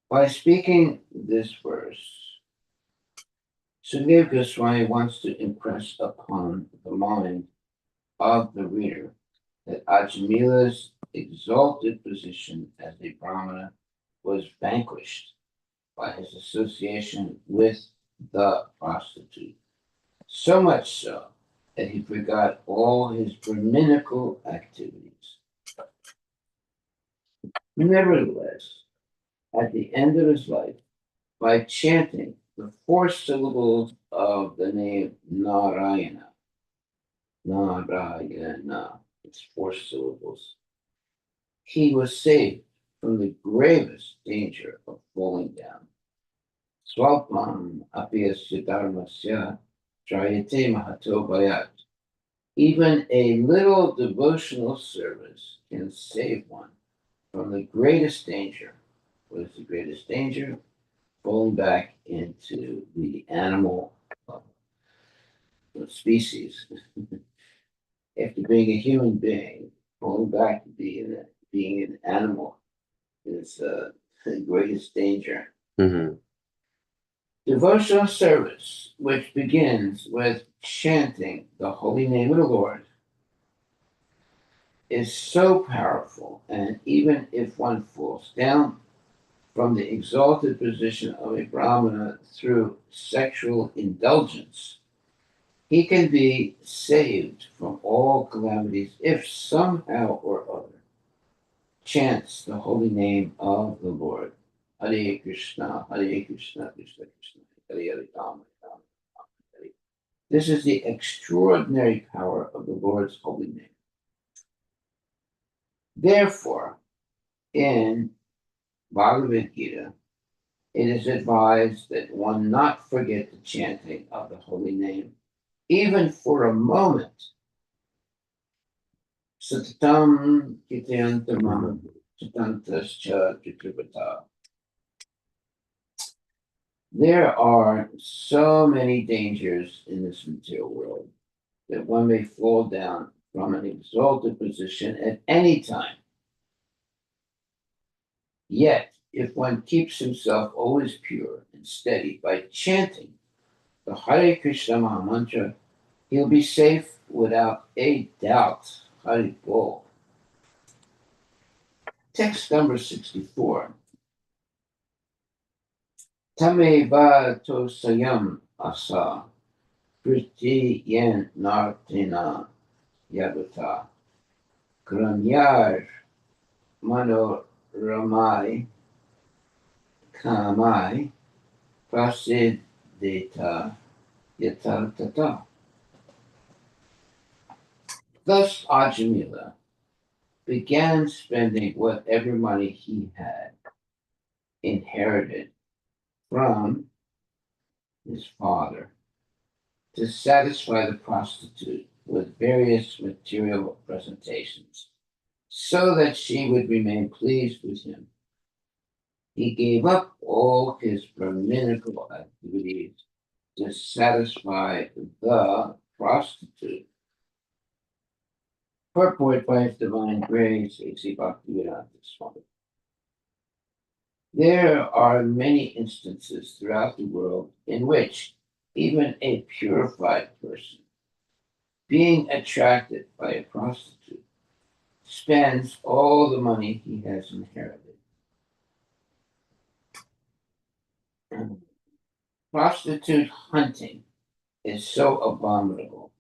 By speaking this verse, Sukadeva Goswami wants to impress upon the mind of the reader that Ajamila's exalted position as a Brahmana was vanquished by his association with the prostitute, so much so that he forgot all his Brahminical activities. Nevertheless, at the end of his life, by chanting the four syllables of the name Narayana, Narayana, it's four syllables, he was saved from the gravest danger of falling down. Swalpam apiyasya dharmasya trayate mahato bhayat. Even a little devotional service can save one from the greatest danger. What is the greatest danger? Falling back into the animal species. After being a human being, falling back to being an animal is the greatest danger. Mm-hmm. Devotional service, which begins with chanting the holy name of the Lord, is so powerful, and even if one falls down from the exalted position of a Brahmana through sexual indulgence, he can be saved from all calamities if somehow or other chants the holy name of the Lord. Hare Krishna, Krishna Krishna, Hare Hare Rama, Rama Hare. This is the extraordinary power of the Lord's holy name. Therefore, in Bhagavad Gita, it is advised that one not forget the chanting of the holy name, even for a moment. Satatam Kityantamam Chatantascha Chitrivata. There are so many dangers in this material world that one may fall down from an exalted position at any time. Yet, if one keeps himself always pure and steady by chanting the Hare Krishna Maha Mantra, he'll be safe without a doubt. Hari Bol. Text number 64. Tameva tosayam asa priti yen nartina yagata kranyar mano ramai kamai prasideta yatatata. Thus Ajamila began spending whatever money he had inherited from his father to satisfy the prostitute with various material presentations so that she would remain pleased with him. He gave up all his Brahminical activities to satisfy the prostitute. Purport by His Divine Grace, A.C. Bhaktivedanta Swami. There are many instances throughout the world in which even a purified person, being attracted by a prostitute, spends all the money he has inherited. Prostitute hunting is so abominable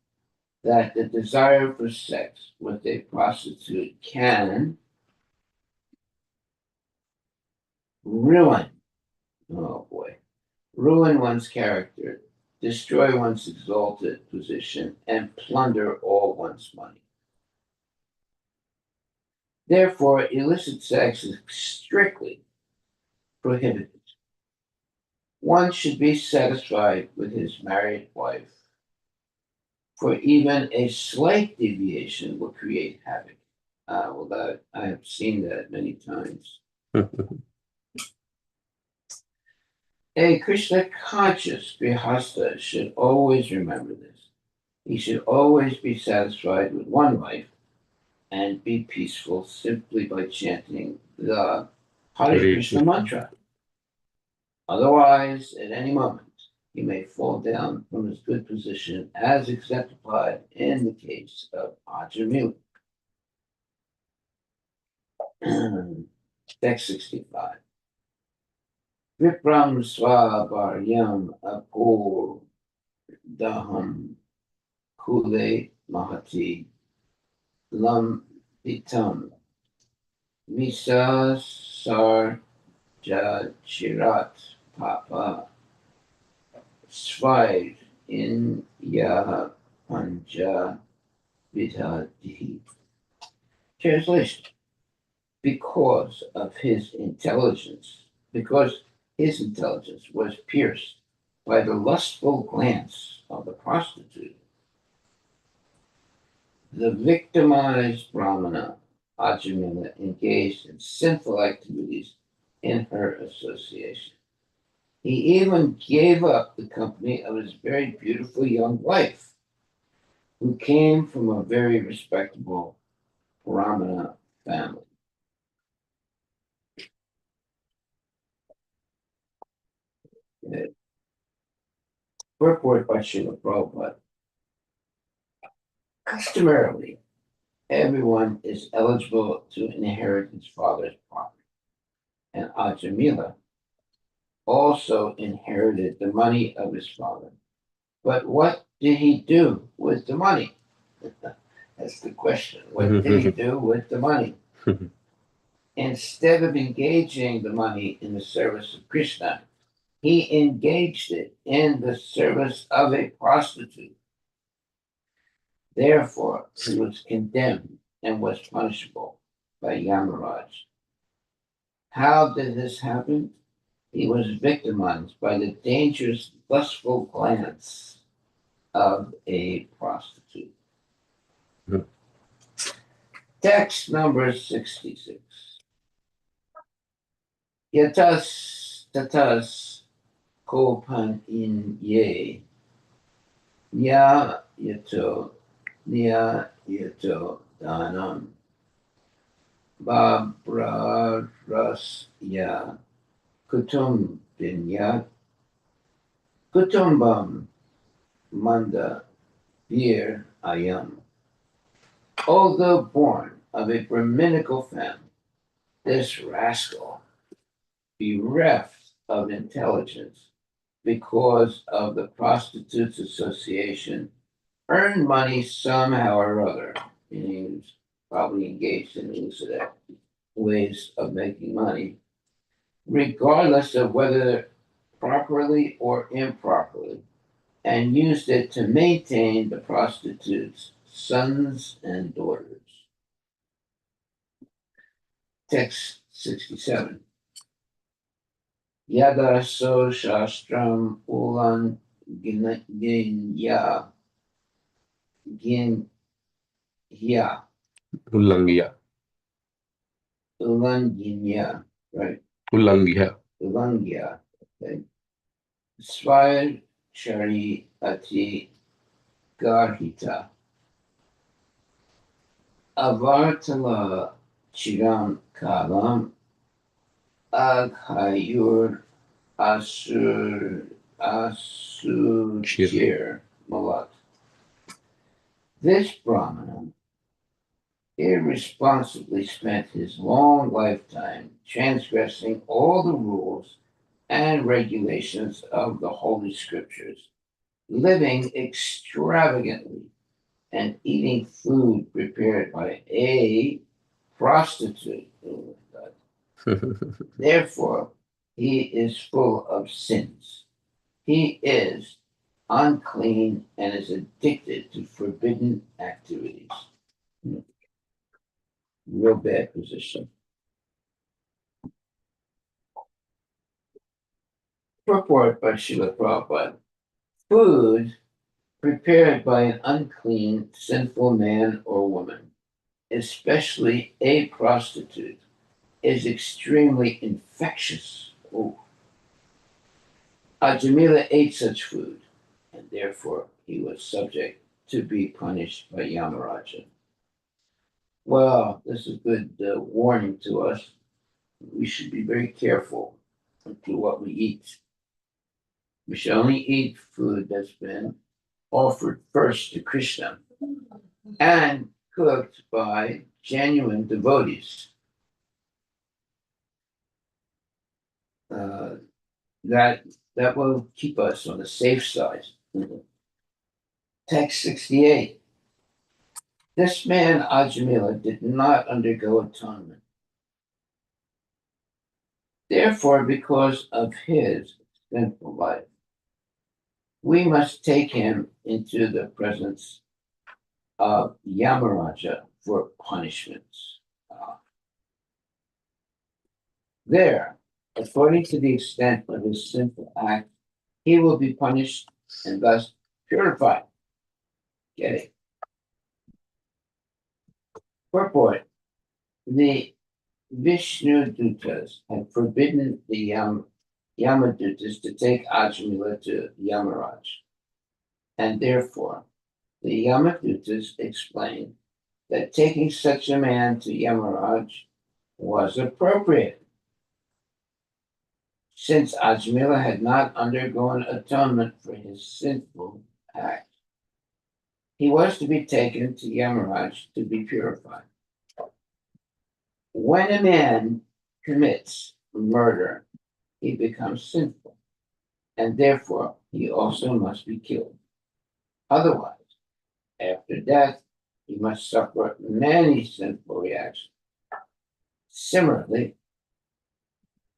that the desire for sex with a prostitute can ruin, oh boy, ruin one's character, destroy one's exalted position, and plunder all one's money. Therefore, illicit sex is strictly prohibited. One should be satisfied with his married wife, for even a slight deviation will create havoc. I have seen that many times. A Krishna conscious Grihastha should always remember this. He should always be satisfied with one wife and be peaceful simply by chanting the Hare Krishna mantra. Otherwise, at any moment, he may fall down from his good position, as exemplified in the case of Ajamil. Text 65. Vipram Swabaryam Apur Daham Kule Mahati Lam Pitam Visa Sarja Chirat Papa Svair in Yah Panja Vidhati. Translation. Because his intelligence was pierced by the lustful glance of the prostitute, the victimized Brahmana Ajamila engaged in sinful activities in her association. He even gave up the company of his very beautiful young wife, who came from a very respectable Brahmana family. Purport by Srila Prabhupada. Customarily, everyone is eligible to inherit his father's property, and Ajamila also inherited the money of his father. But what did he do with the money? That's the question. What did he do with the money? Instead of engaging the money in the service of Krishna, he engaged it in the service of a prostitute. Therefore, he was condemned and was punishable by Yamaraj. How did this happen? He was victimized by the dangerous, lustful glance of a prostitute. Text number 66. Yatas tatas kopan in ye. Nya yato danam. Babras ya kutumbam manda vir ayam. Although born of a Brahminical family, this rascal, bereft of intelligence because of the prostitutes' association, earned money somehow or other. And he was probably engaged in illicit ways of making money, regardless of whether properly or improperly, and used it to maintain the prostitutes' sons and daughters. Text 67. Yada so shastram ulan ginya Ullangiya. ulanginya, right? Ullangiya. Ulangya, okay. Svayar shari ati garhita. Avartala chiram kalam aghayur asujir malat. This Brahmana irresponsibly spent his long lifetime transgressing all the rules and regulations of the Holy Scriptures, living extravagantly and eating food prepared by a prostitute. Oh my God. Therefore, he is full of sins. He is unclean and is addicted to forbidden activities. Real bad position. Purport by Srila Prabhupada. Food prepared by an unclean, sinful man or woman, especially a prostitute, is extremely infectious. Ooh. Ajamila ate such food, and therefore he was subject to be punished by Yamaraja. Well, this is good warning to us. We should be very careful to what we eat. We should only eat food that's been offered first to Krishna and cooked by genuine devotees. Uh, that that will keep us on the safe side. Text 68. This man Ajamila did not undergo atonement. Therefore, because of his sinful life, we must take him into the presence of Yamaraja for punishments. There, according to the extent of his sinful act, he will be punished and thus purified. Get it? Purport. The Vishnu Dutas had forbidden the Yamadutas to take Ajamila to Yamaraj, and therefore the Yamadutas explained that taking such a man to Yamaraj was appropriate, since Ajamila had not undergone atonement for his sinful act. He was to be taken to Yamaraj to be purified. When a man commits murder, he becomes sinful, and therefore he also must be killed. Otherwise, after death, he must suffer many sinful reactions. Similarly,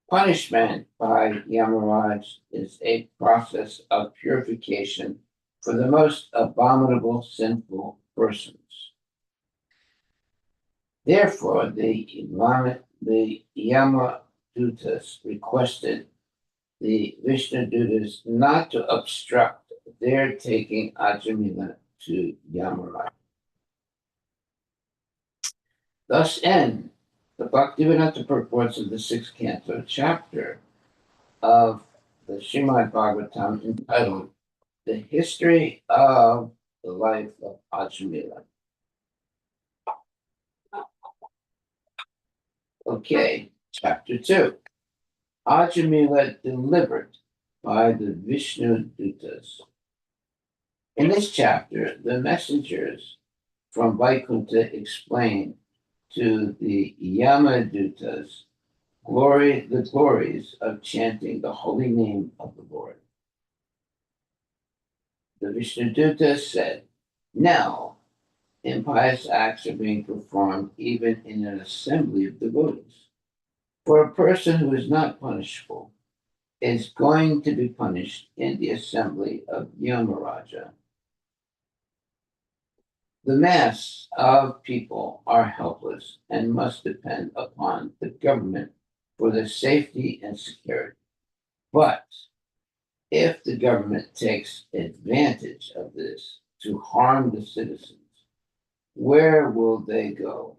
punishment by Yamaraj is a process of purification for the most abominable sinful persons. Therefore, the Yamadutas requested the Vishnudutas not to obstruct their taking Ajamila to Yamaraj. Thus end the Bhaktivedanta purports of the sixth canto chapter of the Srimad Bhagavatam entitled The History of the Life of Ajamila. Okay, chapter 2. Ajamila delivered by the Vishnu Dutas. In this chapter, the messengers from Vaikuntha explain to the Yamadutas the glories of chanting the holy name of the Lord. The Vishnudutas said, now impious acts are being performed even in an assembly of devotees. For a person who is not punishable is going to be punished in the assembly of Yamaraja. The mass of people are helpless and must depend upon the government for their safety and security. But if the government takes advantage of this to harm the citizens, where will they go?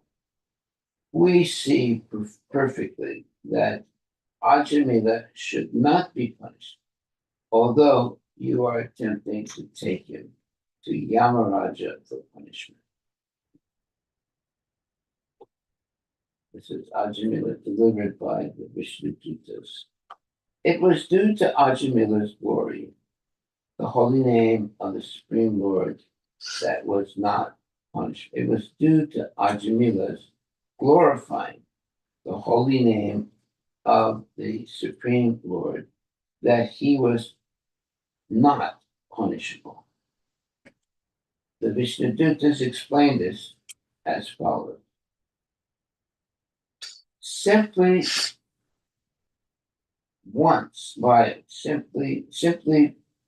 We see perfectly that Ajamila should not be punished, although you are attempting to take him to Yamaraja for punishment. This is Ajamila delivered by the Vishnudutas. It was due to Ajamila's glory, the holy name of the Supreme Lord, that was not punished. It was due to Ajamila's glorifying the holy name of the Supreme Lord that he was not punishable. The Vishnudutas explained this as follows. Simply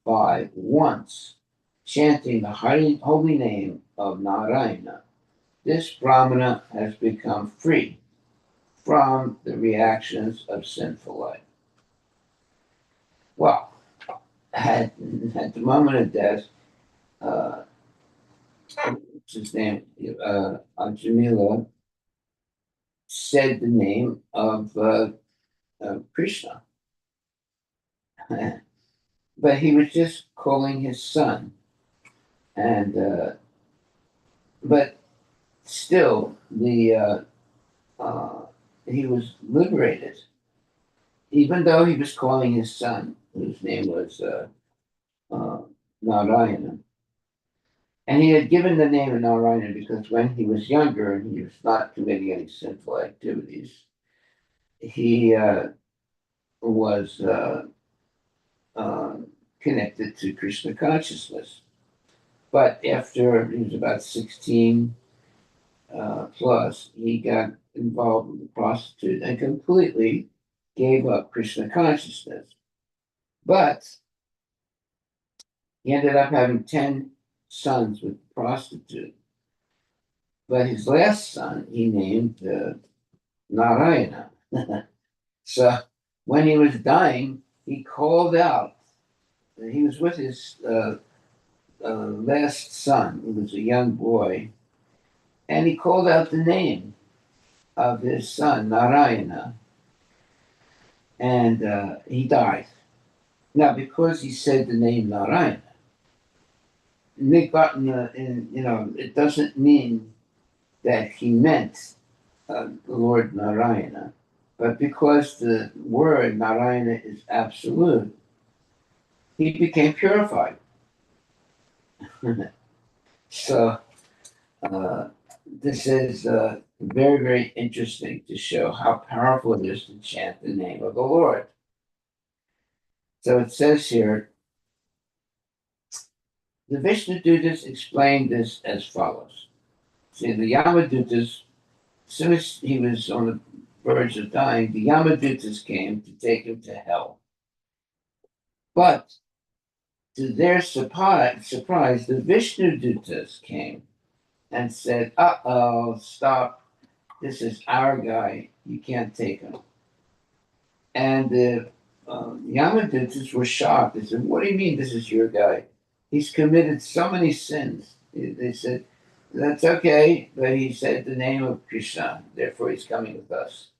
by once chanting the holy name of Narayana, this Brahmana has become free from the reactions of sinful life. Well, at the moment of death, what's his name? Ajamila said the name of Krishna. But he was just calling his son. And but still he was liberated. even though he was calling his son, whose name was uh, Narayana, and he had given the name of Narayana because when he was younger and he was not committing any sinful activities, he was uh, connected to Krishna consciousness. But after he was about 16 plus, he got involved with a prostitute and completely gave up Krishna consciousness. But he ended up having 10 sons with the prostitute. But his last son, he named Narayana. So when he was dying, he called out. He was with his last son, who was a young boy, and he called out the name of his son, Narayana, and he died. Now, because he said the name Narayana, it doesn't mean that he meant the Lord Narayana, but because the word Narayana is absolute, he became purified. So uh, this is very, very interesting to show how powerful it is to chant the name of the Lord. So it says here, the Vishnu Dutas explained this as follows. See, the Yamadutas, as soon as he was on the verge of dying, the Yamadutas came to take him to hell. But to their surprise, the Vishnu Dutas came and said, "Uh-oh, stop. This is our guy. You can't take him." And the Yamadutas were shocked. They said, "What do you mean this is your guy? He's committed so many sins." They said, "That's okay, but he said the name of Krishna, therefore he's coming with us."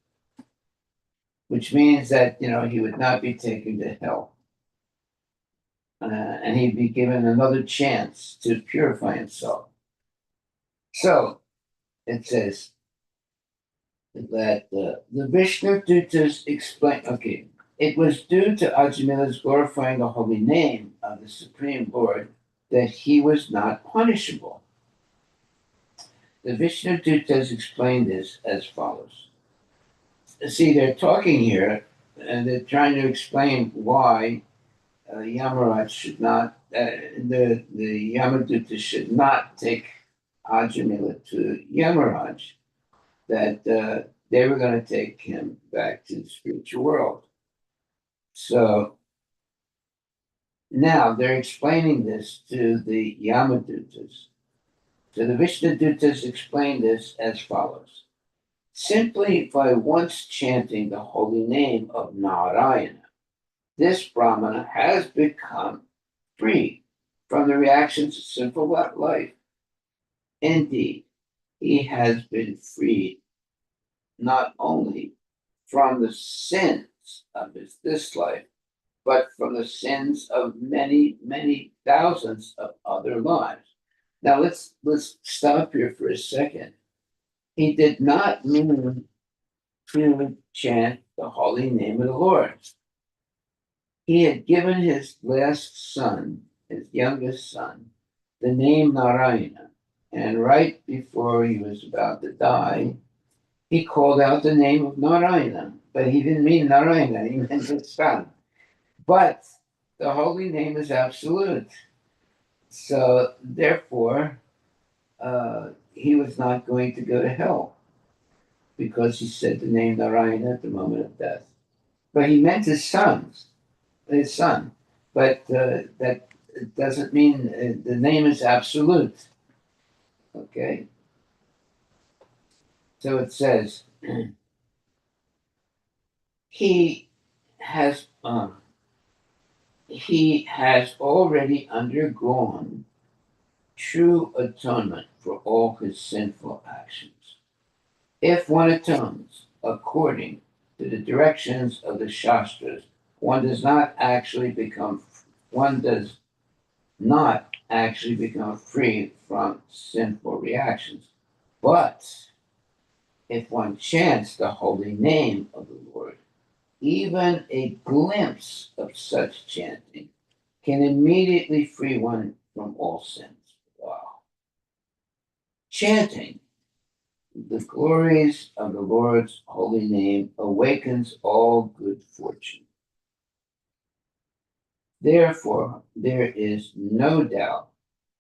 Which means that, he would not be taken to hell. And he'd be given another chance to purify himself. So it says that the Vishnu Dutas explain, okay, it was due to Ajamila's glorifying the holy name of the Supreme Lord that he was not punishable. The Vishnu Dutas explain this as follows. See, they're talking here and they're trying to explain why Yamaraj should not, the Yamaduta should not take Ajamila to Yamaraj, that they were going to take him back to the spiritual world. So now they're explaining this to the Yamadutas. So the Vishnudutas explain this as follows. Simply by once chanting the holy name of Narayana, this Brahmana has become free from the reactions of sinful life. Indeed, he has been freed not only from the sins of this life, but from the sins of many, many thousands of other lives. Now let's stop here for a second. He did not mean to chant the holy name of the Lord. He had given his last son, his youngest son, the name Narayana. And right before he was about to die, he called out the name of Narayana. But he didn't mean Narayana, he meant his son. But the holy name is absolute. So therefore, he was not going to go to hell because he said the name Narayana at the moment of death. But he meant his son. But that doesn't mean the name is absolute. Okay. So it says he has already undergone true atonement for all his sinful actions. If one atones according to the directions of the Shastras, one does not actually become free from sinful reactions. But if one chants the holy name of the Lord, even a glimpse of such chanting can immediately free one from all sins. Wow. Chanting the glories of the Lord's holy name awakens all good fortune. Therefore, there is no doubt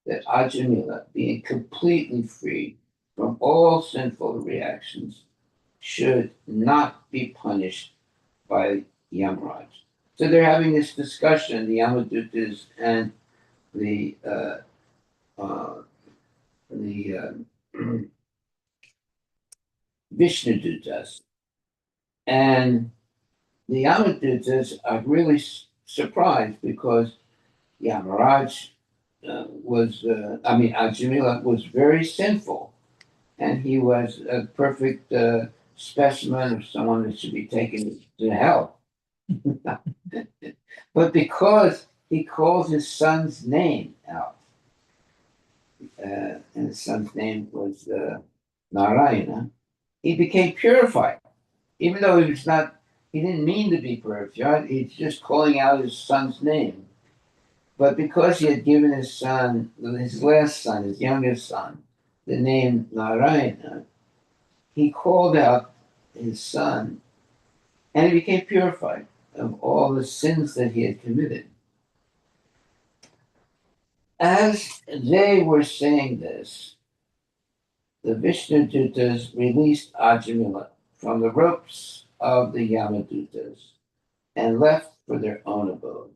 that Ajamila, being completely free from all sinful reactions, should not be punished by Yamaraj. So they're having this discussion, the Yamadutas and the the Vishnudutas, and the Yamadutas are really surprised because Yamaraj Ajamila was very sinful, and he was a perfect specimen of someone that should be taken to hell. But because he calls his son's name out, and his son's name was Narayana, he became purified. Even though he didn't mean to be purified, he's just calling out his son's name. But because he had given his son, his last son, his youngest son, the name Narayana, he called out his son and he became purified of all the sins that he had committed. As they were saying this, the Vishnudutas released Ajamila from the ropes of the Yamadutas and left for their own abode.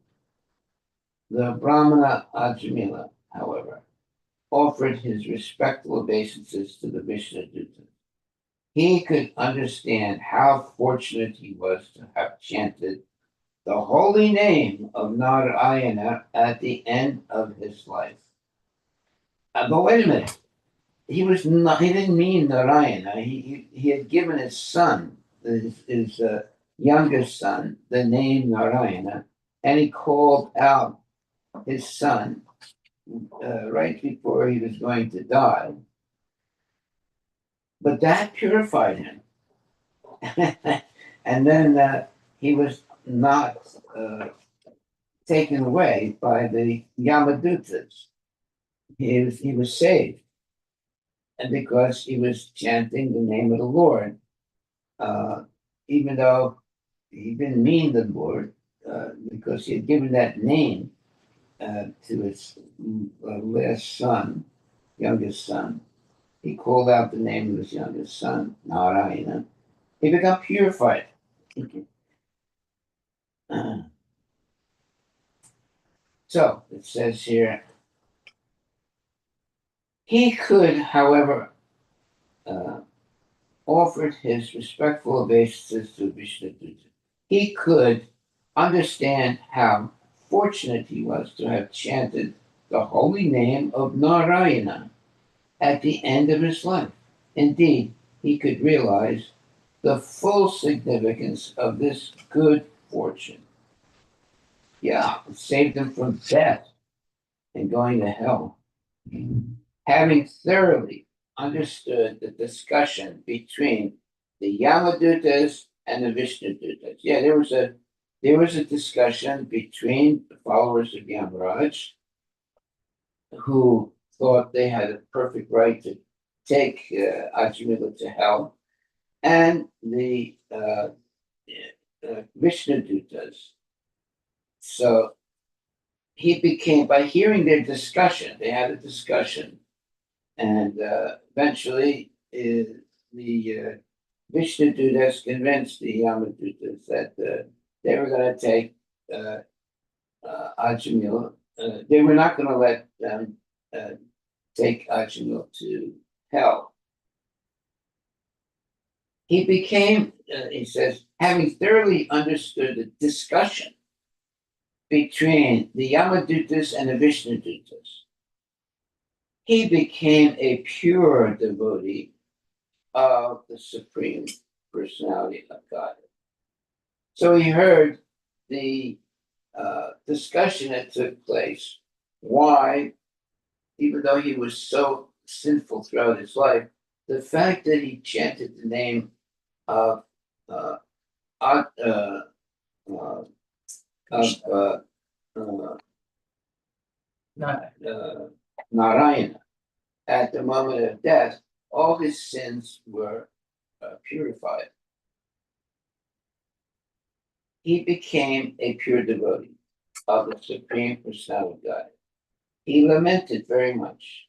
The Brahmana Ajamila, however, offered his respectful obeisances to the Vishnudutas. He could understand how fortunate he was to have chanted the holy name of Narayana at the end of his life. But wait a minute. He didn't mean Narayana. He had given his son, his youngest son, the name Narayana, and he called out his son right before he was going to die. But that purified him. And then he was not taken away by the Yamadutas. He was saved. And because he was chanting the name of the Lord, even though he didn't mean the Lord, because he had given that name to his last son, youngest son. He called out the name of his youngest son, Narayana. He became purified. So it says here, he could, however, offered his respectful obeisances to Vishnuduta. He could understand how fortunate he was to have chanted the holy name of Narayana at the end of his life. Indeed, he could realize the full significance of this good fortune. Yeah, it saved him from death and going to hell. Having thoroughly understood the discussion between the Yamadutas and the Vishnudutas. Yeah, there was a discussion between the followers of Yamaraj who thought they had a perfect right to take Ajamila to hell, and the Vishnudutas. So he became, by hearing their discussion, they had a discussion, and eventually the Vishnudutas convinced the Yamadutas that they were going to take Ajamila. They were not going to let them take Ajamila to hell. He became, he says, having thoroughly understood the discussion between the Yamadutas and the Vishnudutas, he became a pure devotee of the Supreme Personality of God. So he heard the discussion that took place, why, even though he was so sinful throughout his life, the fact that he chanted the name of of Narayana. At the moment of death, all his sins were purified. He became a pure devotee of the Supreme Personality of God. He lamented very much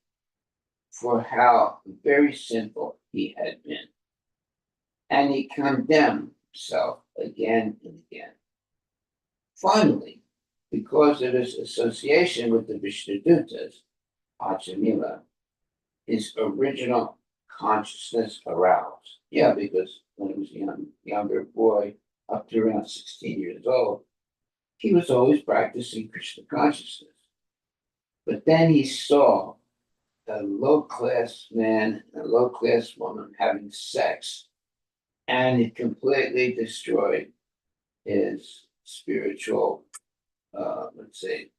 for how very sinful he had been, and he condemned himself again and again. Finally, because of his association with the Vishnudutas, Achamila, his original consciousness aroused. Yeah, because when he was a younger boy, up to around 16 years old, he was always practicing Krishna consciousness. But then he saw a low-class man and a low-class woman having sex, and it completely destroyed his spiritual, let's say,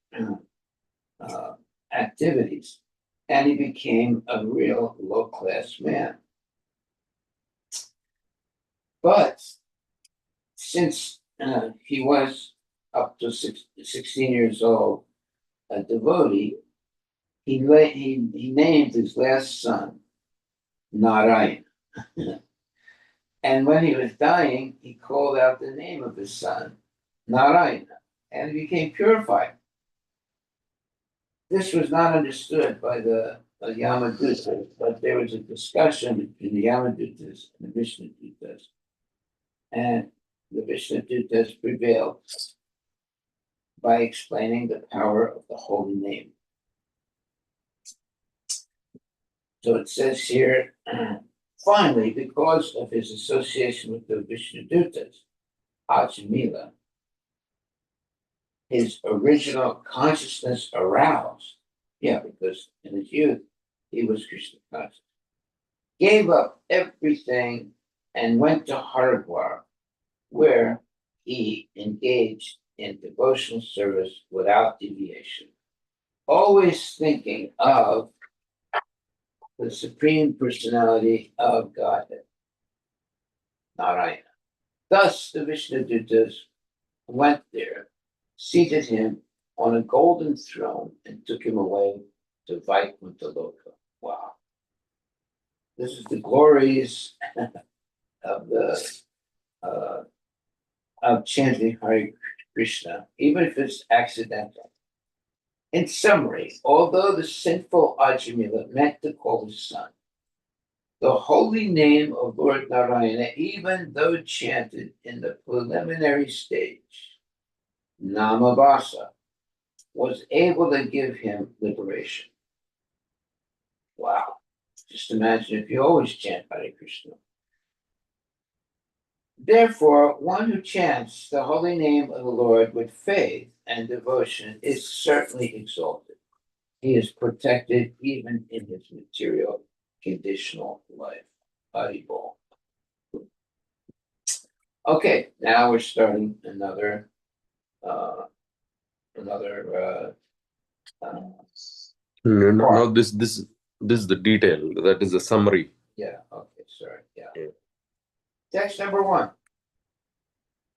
activities, and he became a real low-class man. But since he was up to 16 years old, a devotee, he named his last son Narayan. And when he was dying, he called out the name of his son, Narayana, and he became purified. This was not understood by the Yamadutas, but there was a discussion between the Yamadutas and the Vishnudutas. And the Vishnudutas prevailed by explaining the power of the holy name. So it says here, finally, because of his association with the Vishnudutas, Achamila, his original consciousness aroused. Yeah, because in his youth, he was Krishna conscious. Gave up everything and went to Harivilas, where he engaged in devotional service without deviation, always thinking of the Supreme Personality of Godhead, Narayana. Thus, the Vishnudutas went there, seated him on a golden throne, and took him away to Vaikuntha Loka. Wow. This is the glories of the of chanting Hare Krishna, even if it's accidental. In summary, although the sinful Ajamila meant to call his son, the holy name of Lord Narayana, even though chanted in the preliminary stage, Namabasa, was able to give him liberation. Wow. Just imagine if you always chant Hare Krishna. Therefore, one who chants the holy name of the Lord with faith and devotion is certainly exalted. He is protected even in his material conditional life. Haribol. Okay, now we're starting another uh, No, this is the detail. That is the summary. yeah, okay, sorry. Yeah. Text number 1.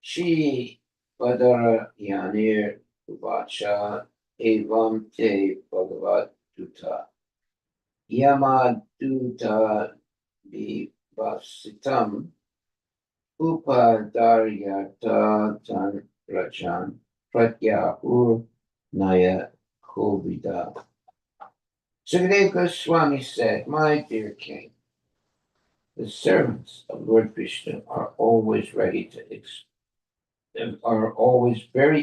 Shri Padara Yanir Vacha Evam Te Bhagavat Duta Yamaduta Vivasitam Upadaryata Tan Rajan Pratyahur Naya Kovida. Sukadeva Goswami said, my dear king, the servants of Lord Krishna are always very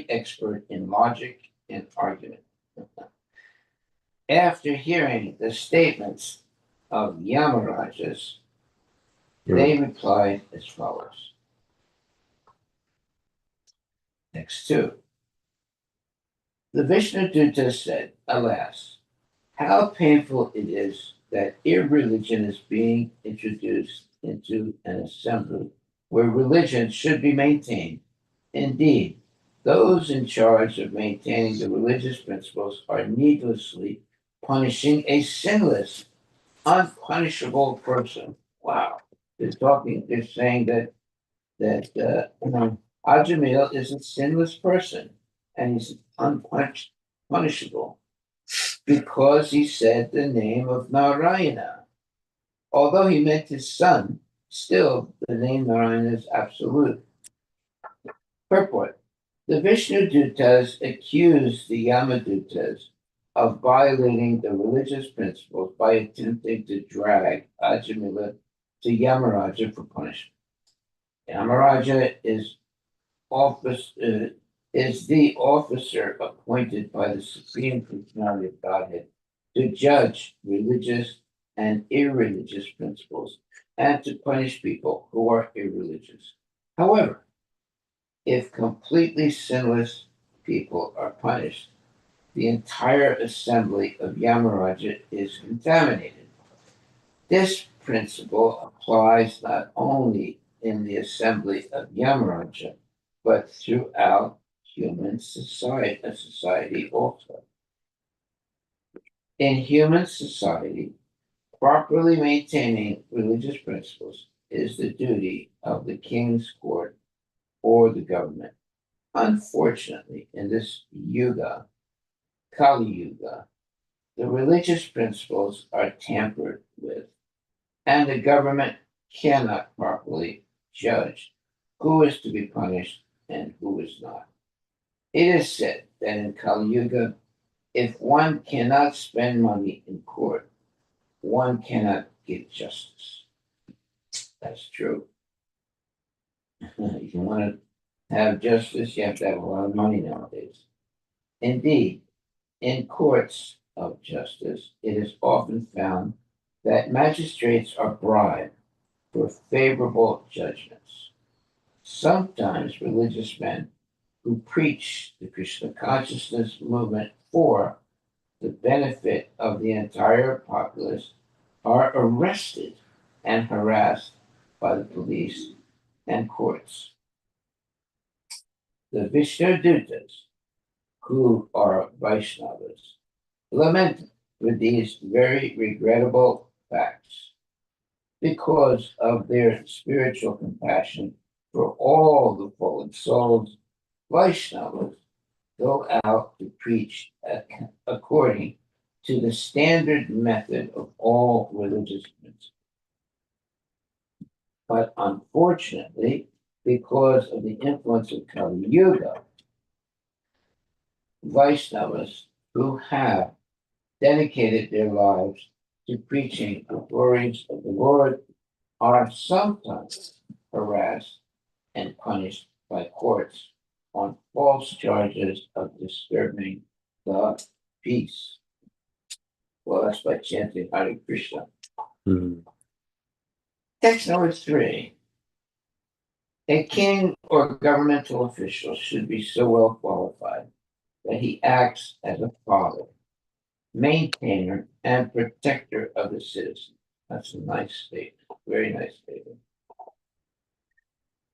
expert in logic and argument. After hearing the statements of Yamarajas, they replied as follows. Next 2. The Vishnuduta said, alas, how painful it is that irreligion is being introduced into an assembly where religion should be maintained. Indeed, those in charge of maintaining the religious principles are needlessly punishing a sinless, unpunishable person. Wow. They're saying that Ajamil is a sinless person, and he's unpunishable because he said the name of Narayana. Although he meant his son, still the name Narayana is absolute. Purport. The Vishnu Dutas accuse the Yamadutas of violating the religious principles by attempting to drag Ajamila to Yamaraja for punishment. Yamaraja office, uh, is the officer appointed by the Supreme Personality of Godhead to judge religious and irreligious principles and to punish people who are irreligious. However, if completely sinless people are punished, the entire assembly of Yamaraja is contaminated. This principle applies not only in the assembly of Yamaraja, but throughout human society also. In human society, properly maintaining religious principles is the duty of the king's court or the government. Unfortunately, in this yuga, Kali Yuga, the religious principles are tampered with, and the government cannot properly judge who is to be punished and who is not. It is said that in Kali Yuga, if one cannot spend money in court, one cannot get justice. That's true. If you want to have justice, you have to have a lot of money nowadays. Indeed, in courts of justice, it is often found that magistrates are bribed for favorable judgments. Sometimes religious men who preach the Krishna consciousness movement for the benefit of the entire populace are arrested and harassed by the police and courts. The Vishnudutas, who are Vaishnavas, lament for these very regrettable facts because of their spiritual compassion for all the fallen souls. Vaishnavas go out to preach according to the standard method of all religious principles. But unfortunately, because of the influence of Kali Yuga, Vaishnavas who have dedicated their lives to preaching the glories of the Lord are sometimes harassed and punished by courts on false charges of disturbing the peace. Well, that's by chanting Hare Krishna. Mhm. Text number 3. A king or governmental official should be so well qualified that he acts as a father, maintainer, and protector of the citizens. That's a nice statement, very nice statement.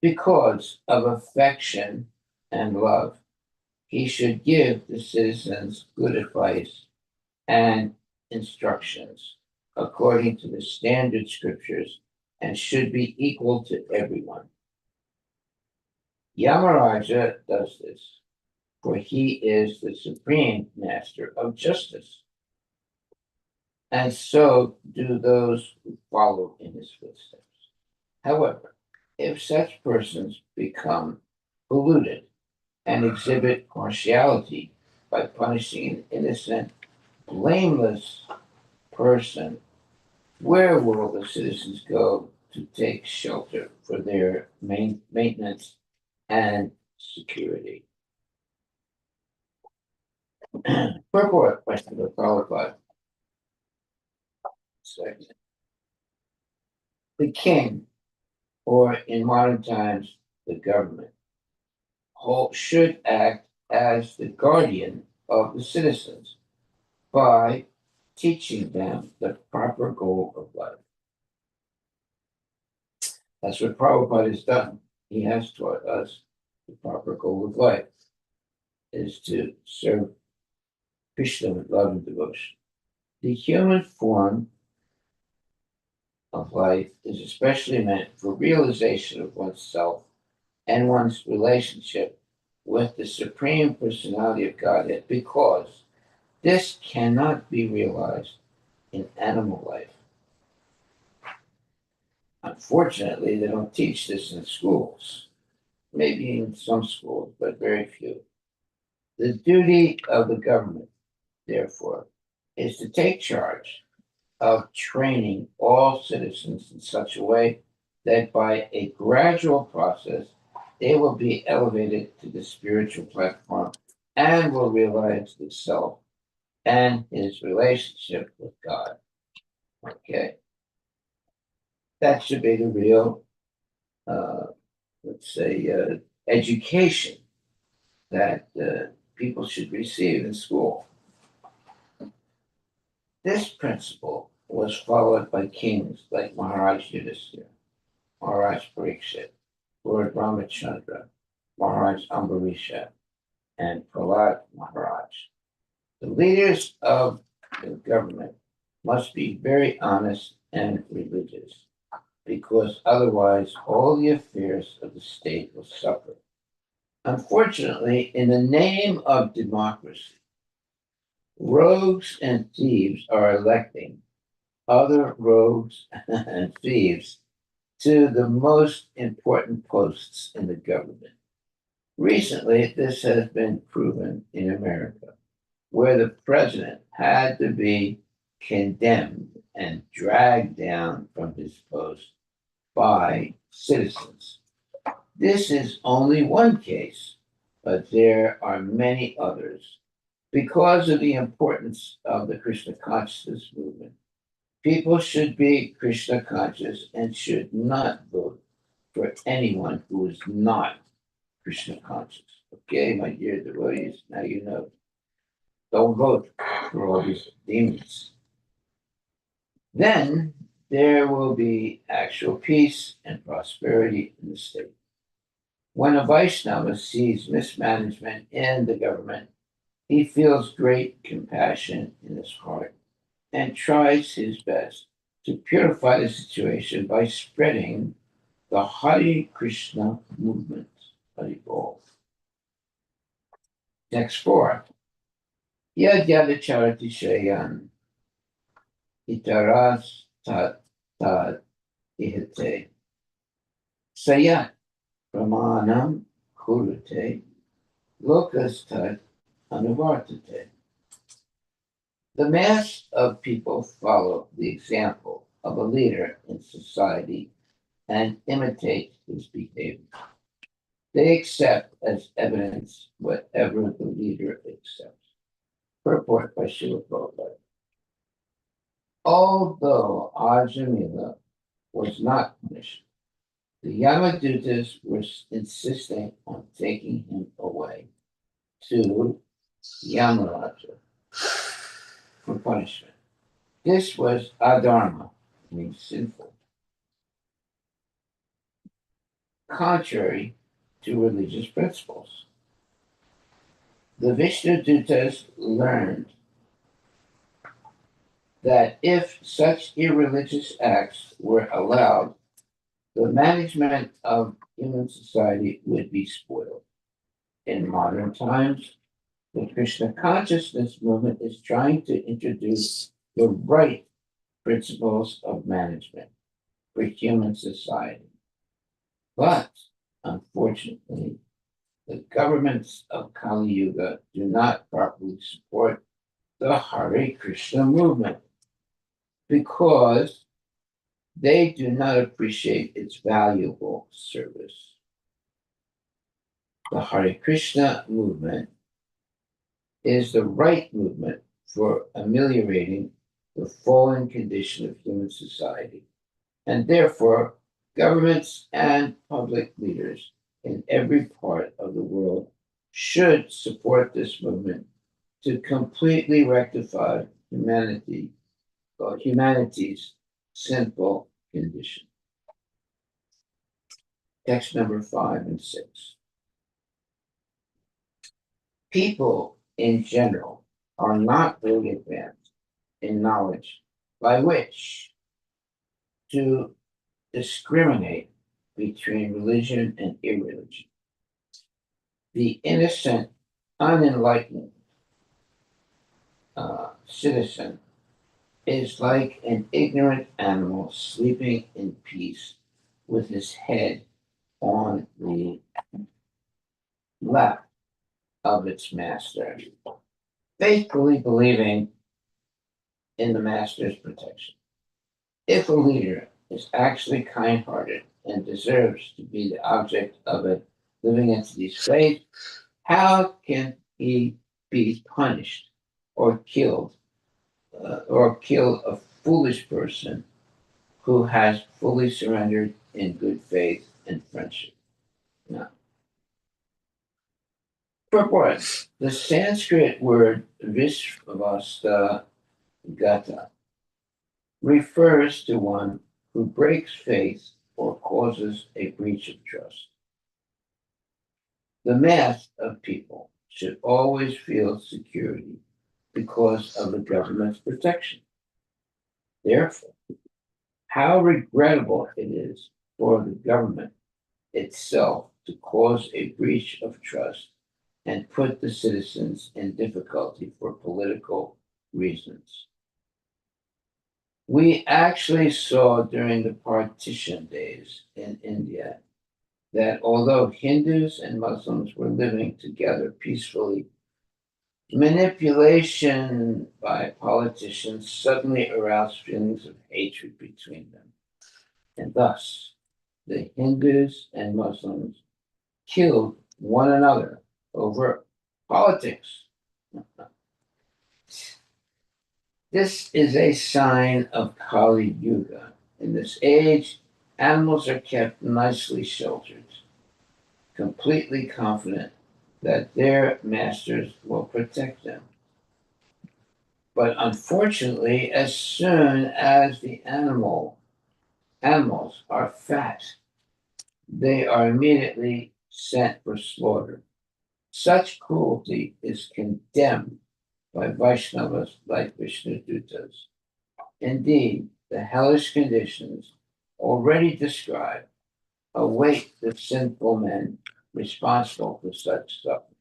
Because of affection and love, he should give the citizens good advice and instructions according to the standard scriptures and should be equal to everyone. Yamaraja does this, for he is the supreme master of justice, and so do those who follow in his footsteps. However, if such persons become polluted and exhibit partiality by punishing an innocent, blameless person, where will the citizens go to take shelter for their maintenance and security? Purport question of qualified. Second. The king, or in modern times, the government, should act as the guardian of the citizens by teaching them the proper goal of life. That's what Prabhupada has done. He has taught us the proper goal of life is to serve Krishna with love and devotion. The human form of life is especially meant for realization of oneself and one's relationship with the Supreme Personality of Godhead, because this cannot be realized in animal life. Unfortunately, they don't teach this in schools, maybe in some schools, but very few. The duty of the government, therefore, is to take charge of training all citizens in such a way that by a gradual process, they will be elevated to the spiritual platform and will realize the self and his relationship with God. Okay, that should be the real, uh, let's say, education that people should receive in school. This principle was followed by kings like Maharaj Yudhisthira, Maharaj Parikshit, Lord Ramachandra, Maharaj Ambarisha, and Prahlad Maharaj. The leaders of the government must be very honest and religious, because otherwise all the affairs of the state will suffer. Unfortunately, in the name of democracy, rogues and thieves are electing other rogues and thieves to the most important posts in the government. Recently, this has been proven in America, where the president had to be condemned and dragged down from his post by citizens. This is only one case, but there are many others. Because of the importance of the Krishna consciousness movement, people should be Krishna conscious and should not vote for anyone who is not Krishna conscious. Okay, my dear devotees, now you know. Don't vote for all these demons. Then there will be actual peace and prosperity in the state. When a Vaishnava sees mismanagement in the government, he feels great compassion in his heart and tries his best to purify the situation by spreading the Hare Krishna movement. Hare Bol. Text 4. Yad yadacharati shayan itaras tat tad ihate sayat pramanam kurute lokas tat anuvartate. The mass of people follow the example of a leader in society and imitate his behavior. They accept as evidence whatever the leader accepts. Purport by Srila Prabhupada. Although Ajamila was not punished, the Yamadutas were insisting on taking him away to Yamaraja for punishment. This was adharma, means sinful, contrary to religious principles. The Vishnu Dutas learned that if such irreligious acts were allowed, the management of human society would be spoiled. In modern times, the Krishna consciousness movement is trying to introduce the right principles of management for human society. But unfortunately, the governments of Kali Yuga do not properly support the Hare Krishna movement because they do not appreciate its valuable service. The Hare Krishna movement is the right movement for ameliorating the fallen condition of human society, and therefore governments and public leaders in every part of the world should support this movement to completely rectify humanity's sinful condition. Text number 5 and 6. People in general are not very advanced in knowledge by which to discriminate between religion and irreligion. The innocent, unenlightened citizen is like an ignorant animal sleeping in peace with his head on the lap of its master, faithfully believing in the master's protection. If a leader is actually kind hearted and deserves to be the object of a living entity's faith, how can he be punished or killed or kill a foolish person who has fully surrendered in good faith and friendship? Now, purport. The Sanskrit word Vishvasta Gata refers to one who breaks faith or causes a breach of trust. The mass of people should always feel security because of the government's protection. Therefore, how regrettable it is for the government itself to cause a breach of trust and put the citizens in difficulty for political reasons. We actually saw during the partition days in India that although Hindus and Muslims were living together peacefully, manipulation by politicians suddenly aroused feelings of hatred between them. And thus, the Hindus and Muslims killed one another over politics. This is a sign of Kali Yuga. In this age, animals are kept nicely sheltered, completely confident that their masters will protect them. But unfortunately, as soon as the animals are fat, they are immediately sent for slaughter. Such cruelty is condemned by Vaishnavas like Vishnudutas. Indeed, the hellish conditions already described await the sinful men responsible for such suffering.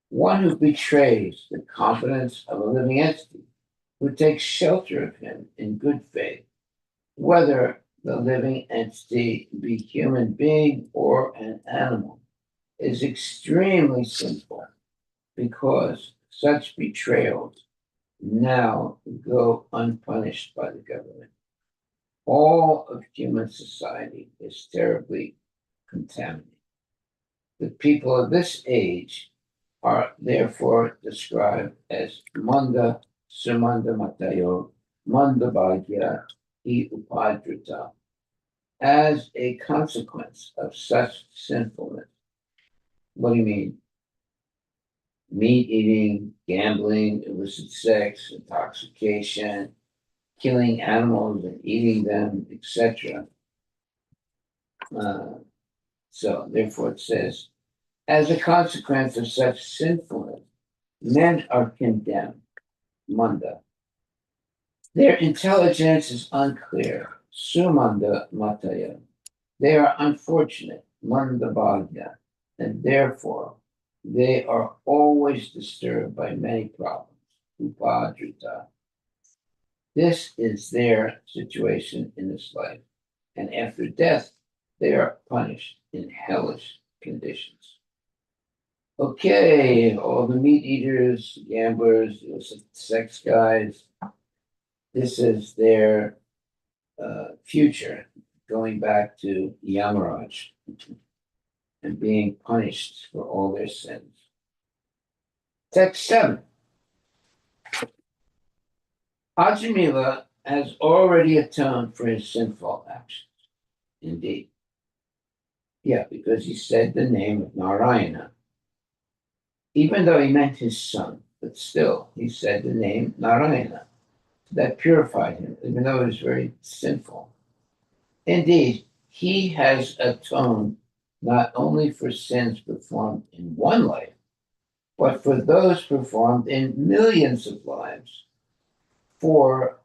One who betrays the confidence of a living entity, who takes shelter of him in good faith, whether the living entity be human being or an animal, is extremely sinful because such betrayals now go unpunished by the government. All of human society is terribly contaminated. The people of this age are therefore described as Manda Sumanda Matayo, Manda Bhagya, E Upadrita, as a consequence of such sinfulness. What do you mean? Meat eating, gambling, illicit sex, intoxication, killing animals and eating them, etc. So, therefore, it says, as a consequence of such sinfulness, men are condemned, manda. Their intelligence is unclear, sumanda mataya. They are unfortunate, manda bhagya, and therefore they are always disturbed by many problems, upadrita. This is their situation in this life, and after death, they are punished in hellish conditions. Okay, all the meat eaters, gamblers, sex guys, this is their future going back to Yamaraj and being punished for all their sins. Text 7. Ajamila has already atoned for his sinful actions. Indeed. Yeah, because he said the name of Narayana. Even though he meant his son, but still, he said the name Narayana. That purified him, even though he was very sinful. Indeed, he has atoned not only for sins performed in one life, but for those performed in millions of lives. For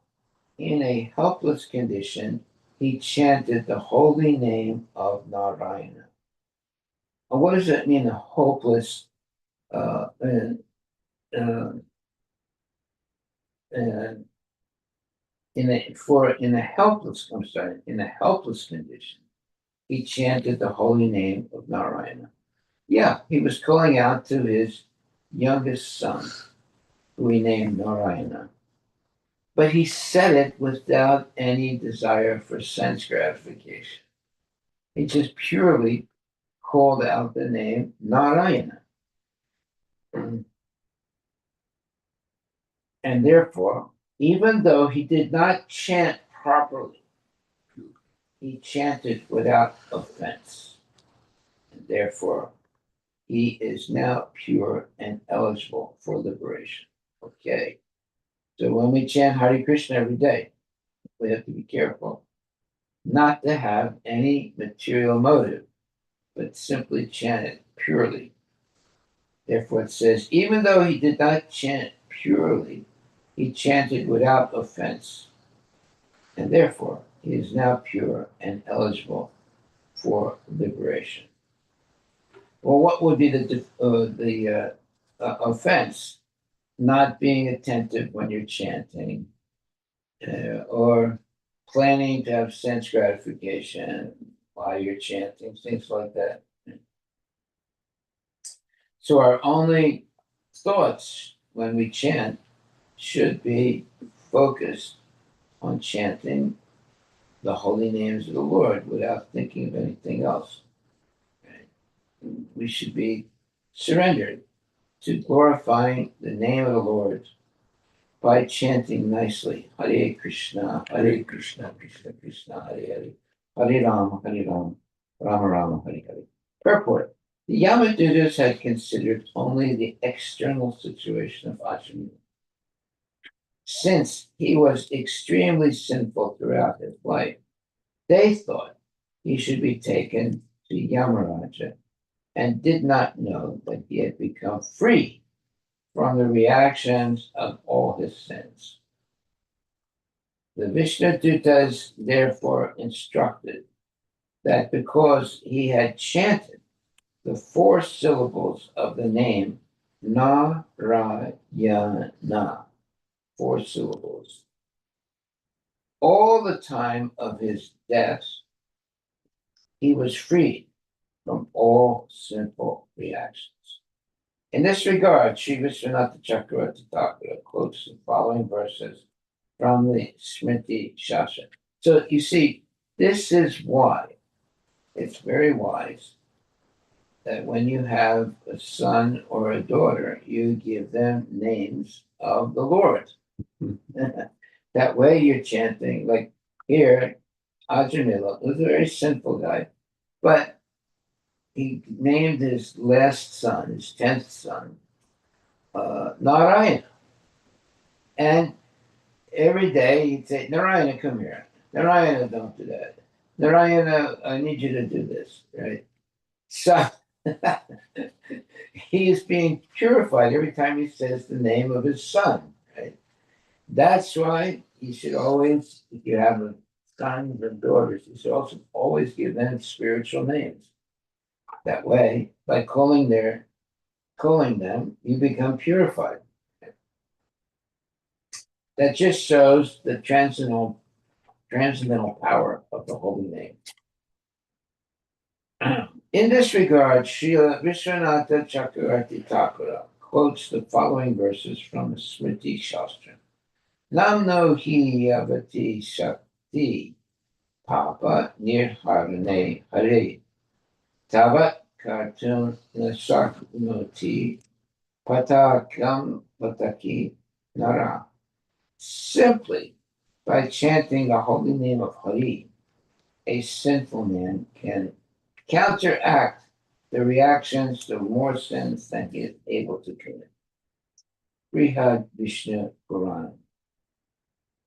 in a helpless condition, he chanted the holy name of Narayana. And what does that mean? A hopeless and uh, and in a helpless, I'm sorry, in a helpless condition, he chanted the holy name of Narayana. Yeah, he was calling out to his youngest son, who he named Narayana. But he said it without any desire for sense gratification. He just purely called out the name Narayana. And therefore, even though he did not chant properly, he chanted without offense. And therefore, he is now pure and eligible for liberation. Okay. So when we chant Hare Krishna every day, we have to be careful not to have any material motive, but simply chant it purely. Therefore, it says, even though he did not chant purely, he chanted without offense, and therefore he is now pure and eligible for liberation. Well, what would be the offense? Not being attentive when you're chanting, or planning to have sense gratification while you're chanting, things like that. So our only thoughts when we chant should be focused on chanting the holy names of the Lord without thinking of anything else. Right? We should be surrendered to glorifying the name of the Lord by chanting nicely Hare Krishna, Krishna Krishna, Hare Hare, Hare Rama, Rama Rama, Hare Hare. Purport. The Yamadutas had considered only the external situation of Ajamila. Since he was extremely sinful throughout his life, they thought he should be taken to Yamaraja and did not know that he had become free from the reactions of all his sins. The Vishnudutas therefore instructed that because he had chanted the 4 syllables of the name Narayana, 4 syllables, all the time of his death, he was freed from all sinful reactions. In this regard, Sri Vishwanath Chakravarti Thakur quotes the following verses from the Smriti Shastra. So you see, this is why it's very wise that when you have a son or a daughter, you give them names of the Lord. That way you're chanting, like here, Ajamila was a very simple guy, but he named his last son, his 10th son, Narayana. And every day he'd say, Narayana, come here. Narayana, don't do that. Narayana, I need you to do this, right? So he is being purified every time he says the name of his son, right? That's why you should always, if you have sons and daughters, you should also always give them spiritual names. That way, by calling them, you become purified. That just shows the transcendental power of the holy name. In this regard, Srila Vishwanatha Chakravarti Thakura quotes the following verses from the Smriti Shastra. Namno hi avati shakti papa nirharane hare tavat kartun nasaknoti patakam pataki nara. Simply by chanting the holy name of Hari, a sinful man can counteract the reactions to more sins than he is able to commit. Brihad Vishnu Puran.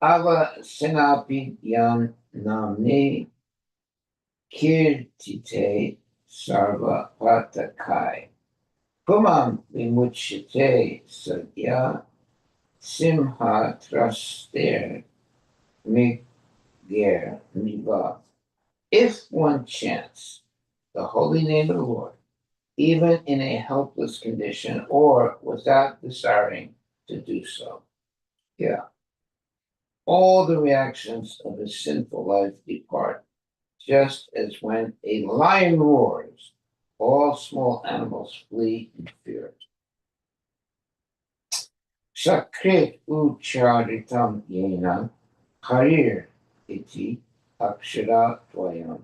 Ava Sinapi Yan Namni Kirtite Sarva Patakai. Pumam Vimuchite Sadya Simha Traster ger niva. If one chants the holy name of the Lord, even in a helpless condition or without desiring to do so, yeah, all the reactions of his sinful life depart, just as when a lion roars, all small animals flee in fear. Sakrit ucharitam yena harir iti akshara tvayam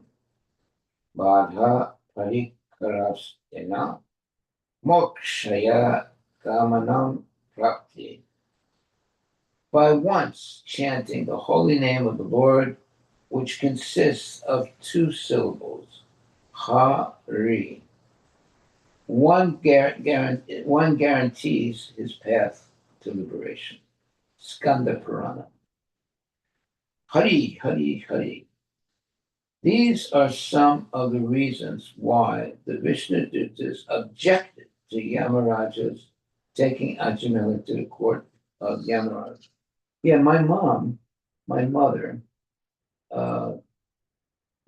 badha parikarastena mokshaya kamanam prapti. By once chanting the holy name of the Lord, which consists of two syllables, Hari, one guarantees his path to liberation. Skanda Purana. Hari, Hari, Hari. These are some of the reasons why the Vishnu Dutas objected to Yamaraja's taking Ajamila to the court of Yamaraj. Yeah, my mother, uh,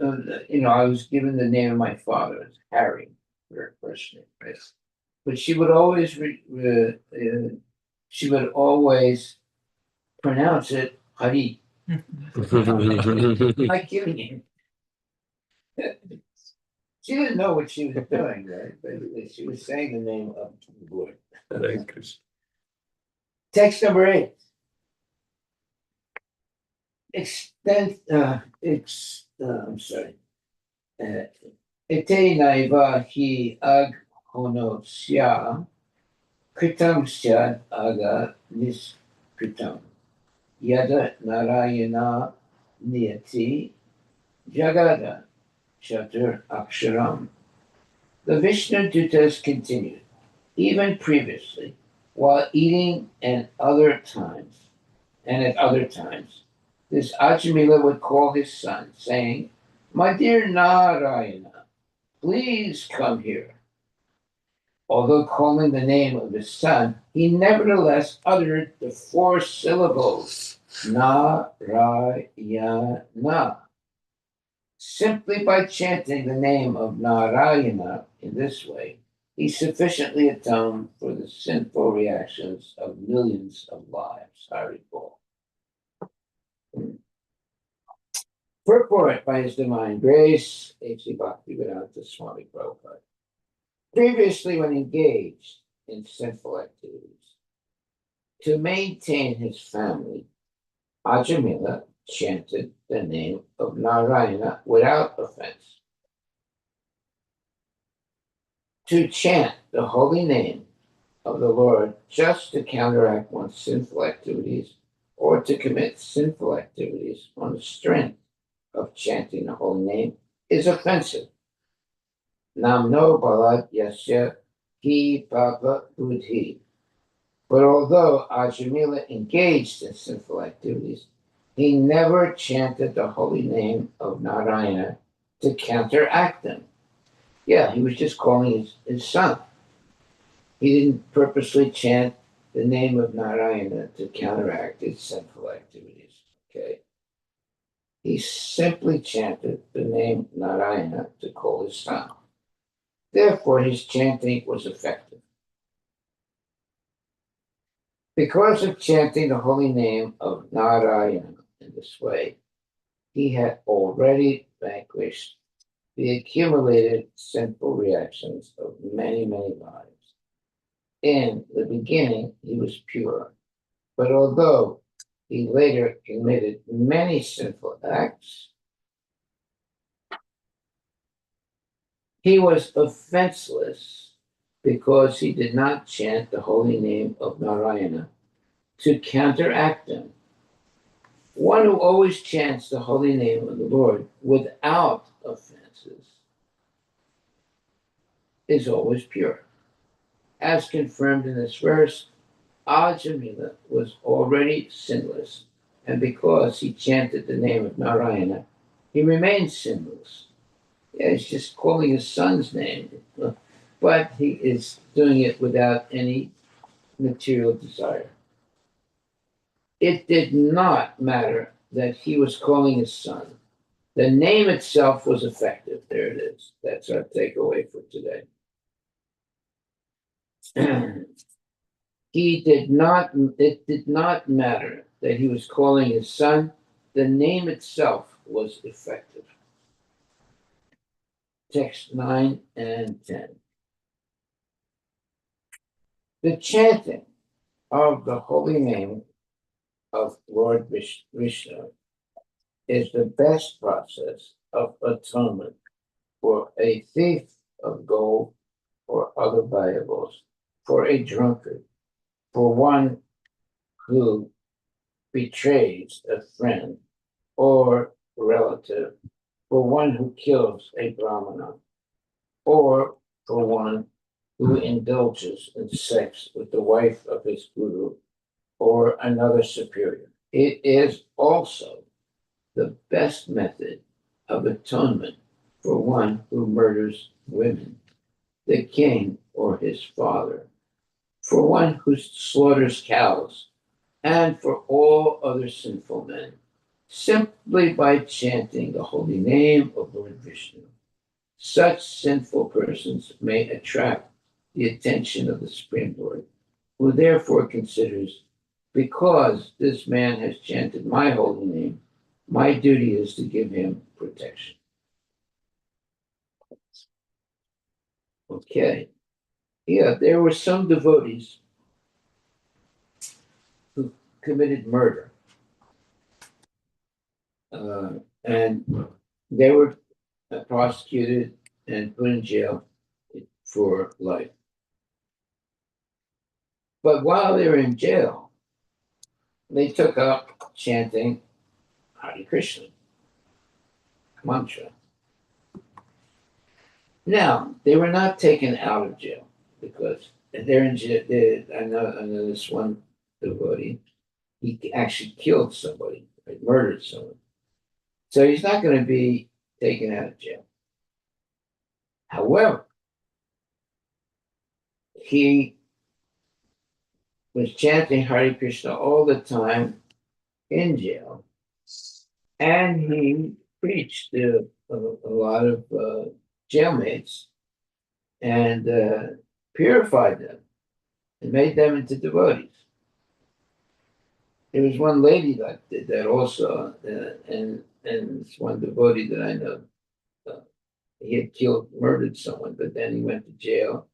I was given the name of my father, it's Harry, her first name, right? But she would always pronounce it Hari. Like giving you. She didn't know what she was doing, right? But she was saying the name of the Lord. Hare Krishna. Text number 8. I'm sorry. Ete naiva hi ag hono sya kritam syad aga niskritam yada narayana niyati jagada chatur aksharam. The Vishnu Dutas continued, even previously, while eating and at other times, this Ajamila would call his son, saying, "My dear Narayana, please come here." Although calling the name of his son, he nevertheless uttered the 4 syllables, Narayana. Simply by chanting the name of Narayana in this way, he sufficiently atoned for the sinful reactions of millions of lives. Harivilas. Purport by His Divine Grace, H.C. Bhaktivedanta Swami Prabhupada. Previously, when engaged in sinful activities, to maintain his family, Ajamila chanted the name of Narayana without offense. To chant the holy name of the Lord just to counteract one's sinful activities or to commit sinful activities on the strength of chanting the holy name is offensive. Namno balad yasya hi papa buddhi. But although Ajamila engaged in sinful activities, he never chanted the holy name of Narayana to counteract them. Yeah, he was just calling his son. He didn't purposely chant the name of Narayana to counteract his sinful activities. Okay. He simply chanted the name Narayana to call his son. Therefore, his chanting was effective. Because of chanting the holy name of Narayana in this way, he had already vanquished the accumulated sinful reactions of many, many lives. In the beginning, he was pure, but although he later committed many sinful acts, he was offenseless because he did not chant the holy name of Narayana to counteract them. One who always chants the holy name of the Lord without offenses is always pure. As confirmed in this verse, Ajamila was already sinless, and because he chanted the name of Narayana, he remained sinless. Yeah, he's just calling his son's name, but he is doing it without any material desire. It did not matter that he was calling his son. The name itself was effective. There it is. That's our takeaway for today. It did not matter that he was calling his son. The name itself was effective. Text 9 and 10. The chanting of the holy name of Lord Vishnu is the best process of atonement for a thief of gold or other valuables, for a drunkard, for one who betrays a friend or relative, for one who kills a brahmana, or for one who indulges in sex with the wife of his guru or another superior. It is also the best method of atonement for one who murders women, the king or his father, for one who slaughters cows, and for all other sinful men, simply by chanting the holy name of Lord Vishnu. Such sinful persons may attract the attention of the Supreme Lord, who therefore considers, because this man has chanted my holy name, my duty is to give him protection. Okay. Yeah, there were some devotees who committed murder. And they were prosecuted and put in jail for life. But while they were in jail, they took up chanting Hare Krishna mantra. Now, they were not taken out of jail because they're in jail. I know this one devotee, he actually killed somebody, murdered someone. So he's not going to be taken out of jail. However, he was chanting Hare Krishna all the time in jail, and he preached to a lot of jailmates and purified them and made them into devotees. There was one lady that did that also, and it's one devotee that I know. He had murdered someone, but then he went to jail.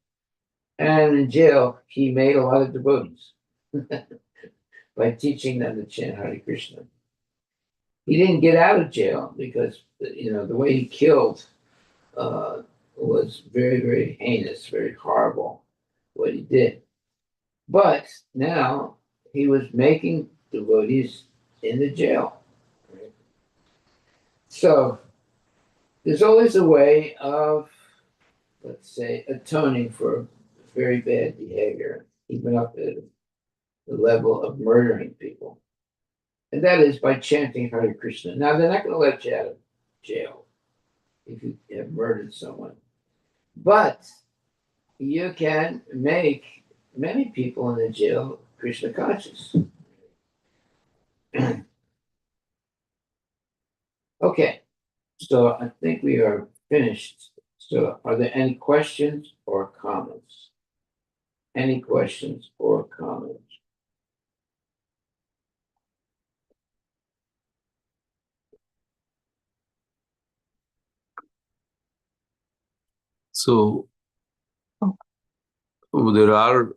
And in jail, he made a lot of devotees by teaching them to chant Hare Krishna. He didn't get out of jail because, the way he killed was very, very heinous, very horrible, what he did. But now he was making devotees in the jail. Right? So there's always a way of, let's say, atoning for very bad behavior, even up at the level of murdering people. And that is by chanting Hare Krishna. Now, they're not going to let you out of jail if you have murdered someone. But you can make many people in the jail Krishna conscious. Okay, so I think we are finished. So are there any questions or comments? Any questions or comments? So there are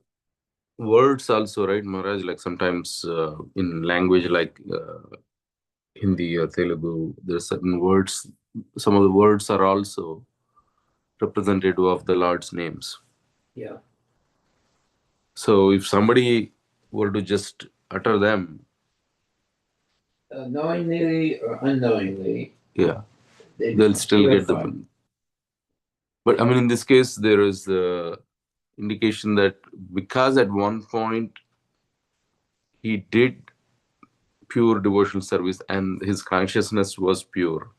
words also, right, Maharaj? Like sometimes in language like Hindi or Telugu, there are certain words. Some of the words are also representative of the Lord's names. Yeah. So if somebody were to just utter them, Knowingly or unknowingly, yeah, they they'll still get the. purified. But I mean, in this case, there is the indication that because at one point he did pure devotional service and his consciousness was pure,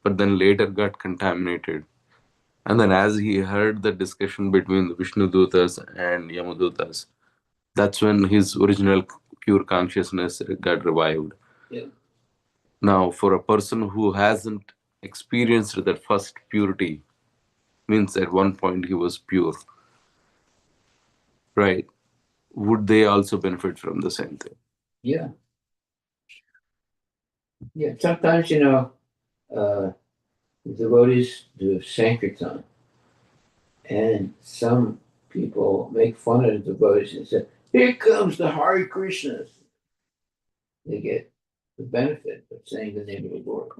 but then later got contaminated. And then as he heard the discussion between the Vishnu Dutas and Yamadutas, that's when his original pure consciousness got revived. Yeah. Now, for a person who hasn't experienced that first purity, means at one point he was pure, right? Would they also benefit from the same thing? Yeah. Yeah. Sometimes, uh, devotees do Sankirtan, and some people make fun of the devotees and say, "Here comes the Hare Krishnas." They get the benefit of saying the name of the Lord.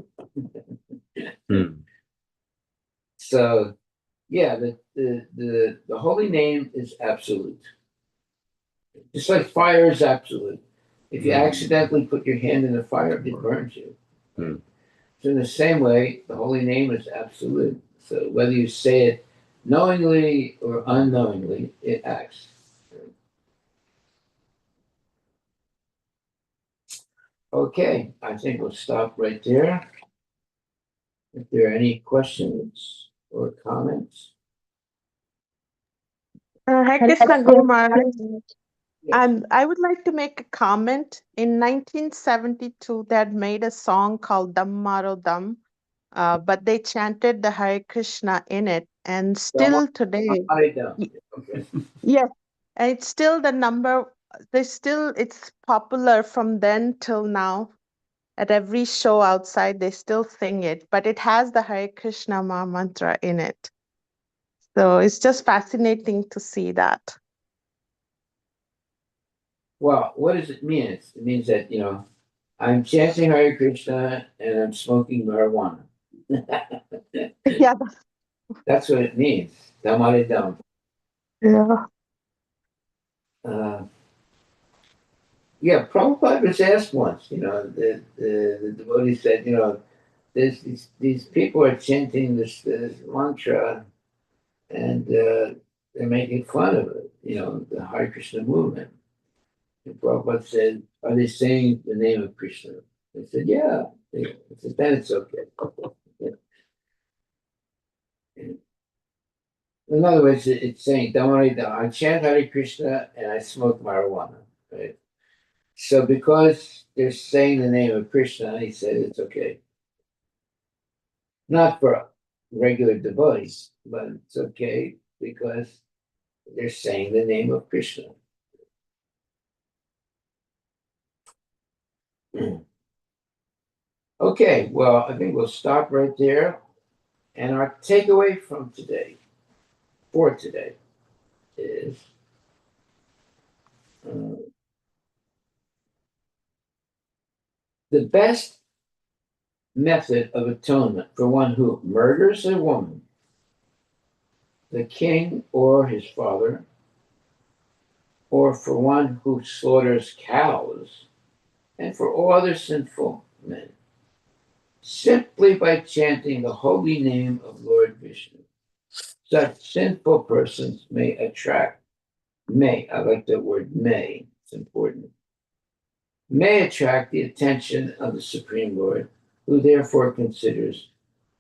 Hmm. So, yeah, the holy name is absolute. Just like fire is absolute. If you accidentally put your hand in the fire, it burns you. Hmm. So in the same way, the holy name is absolute. So whether you say it knowingly or unknowingly, it acts. Okay, I think we'll stop right there. If there are any questions or comments. Hare Krishna Guru Maharaj. Yes. And I would like to make a comment. In 1972, they had made a song called Dam Maro Dam, but they chanted the Hare Krishna in it. And still today, I don't. y- Okay. yes, and it's still the number, it's popular from then till now. At every show outside, they still sing it, but it has the Hare Krishna mantra in it. So it's just fascinating to see that. Well, what does it mean? It means that, I'm chanting Hare Krishna and I'm smoking marijuana. Yeah, That's what it means. Damare dam. yeah. Yeah, Prabhupada was asked once, the devotee said, there's these people are chanting this mantra and they're making fun of it, the Hare Krishna movement. And Prabhupada said, are they saying the name of Krishna? They said, yeah. He said, then it's okay. In other words, it's saying, don't worry, I chant Hare Krishna and I smoke marijuana, right? So because they're saying the name of Krishna, he said it's okay. Not for regular devotees, but it's okay because they're saying the name of Krishna. Okay, well, I think we'll stop right there. And our takeaway from today, for today, is uh, the best method of atonement for one who murders a woman, the king or his father, or for one who slaughters cows, and for all other sinful men, simply by chanting the holy name of Lord Vishnu. Such sinful persons I like the word may, it's important, may attract the attention of the Supreme Lord, who therefore considers,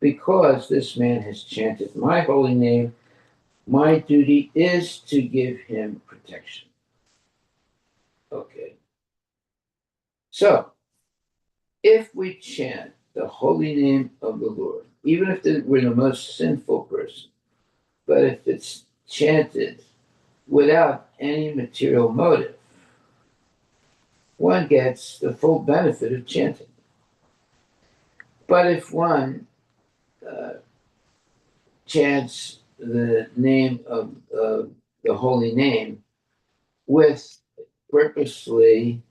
because this man has chanted my holy name, my duty is to give him protection. Okay. So, if we chant the holy name of the Lord, even if we're the most sinful person, but if it's chanted without any material motive, one gets the full benefit of chanting. But if one uh, chants the name of the holy name with purposely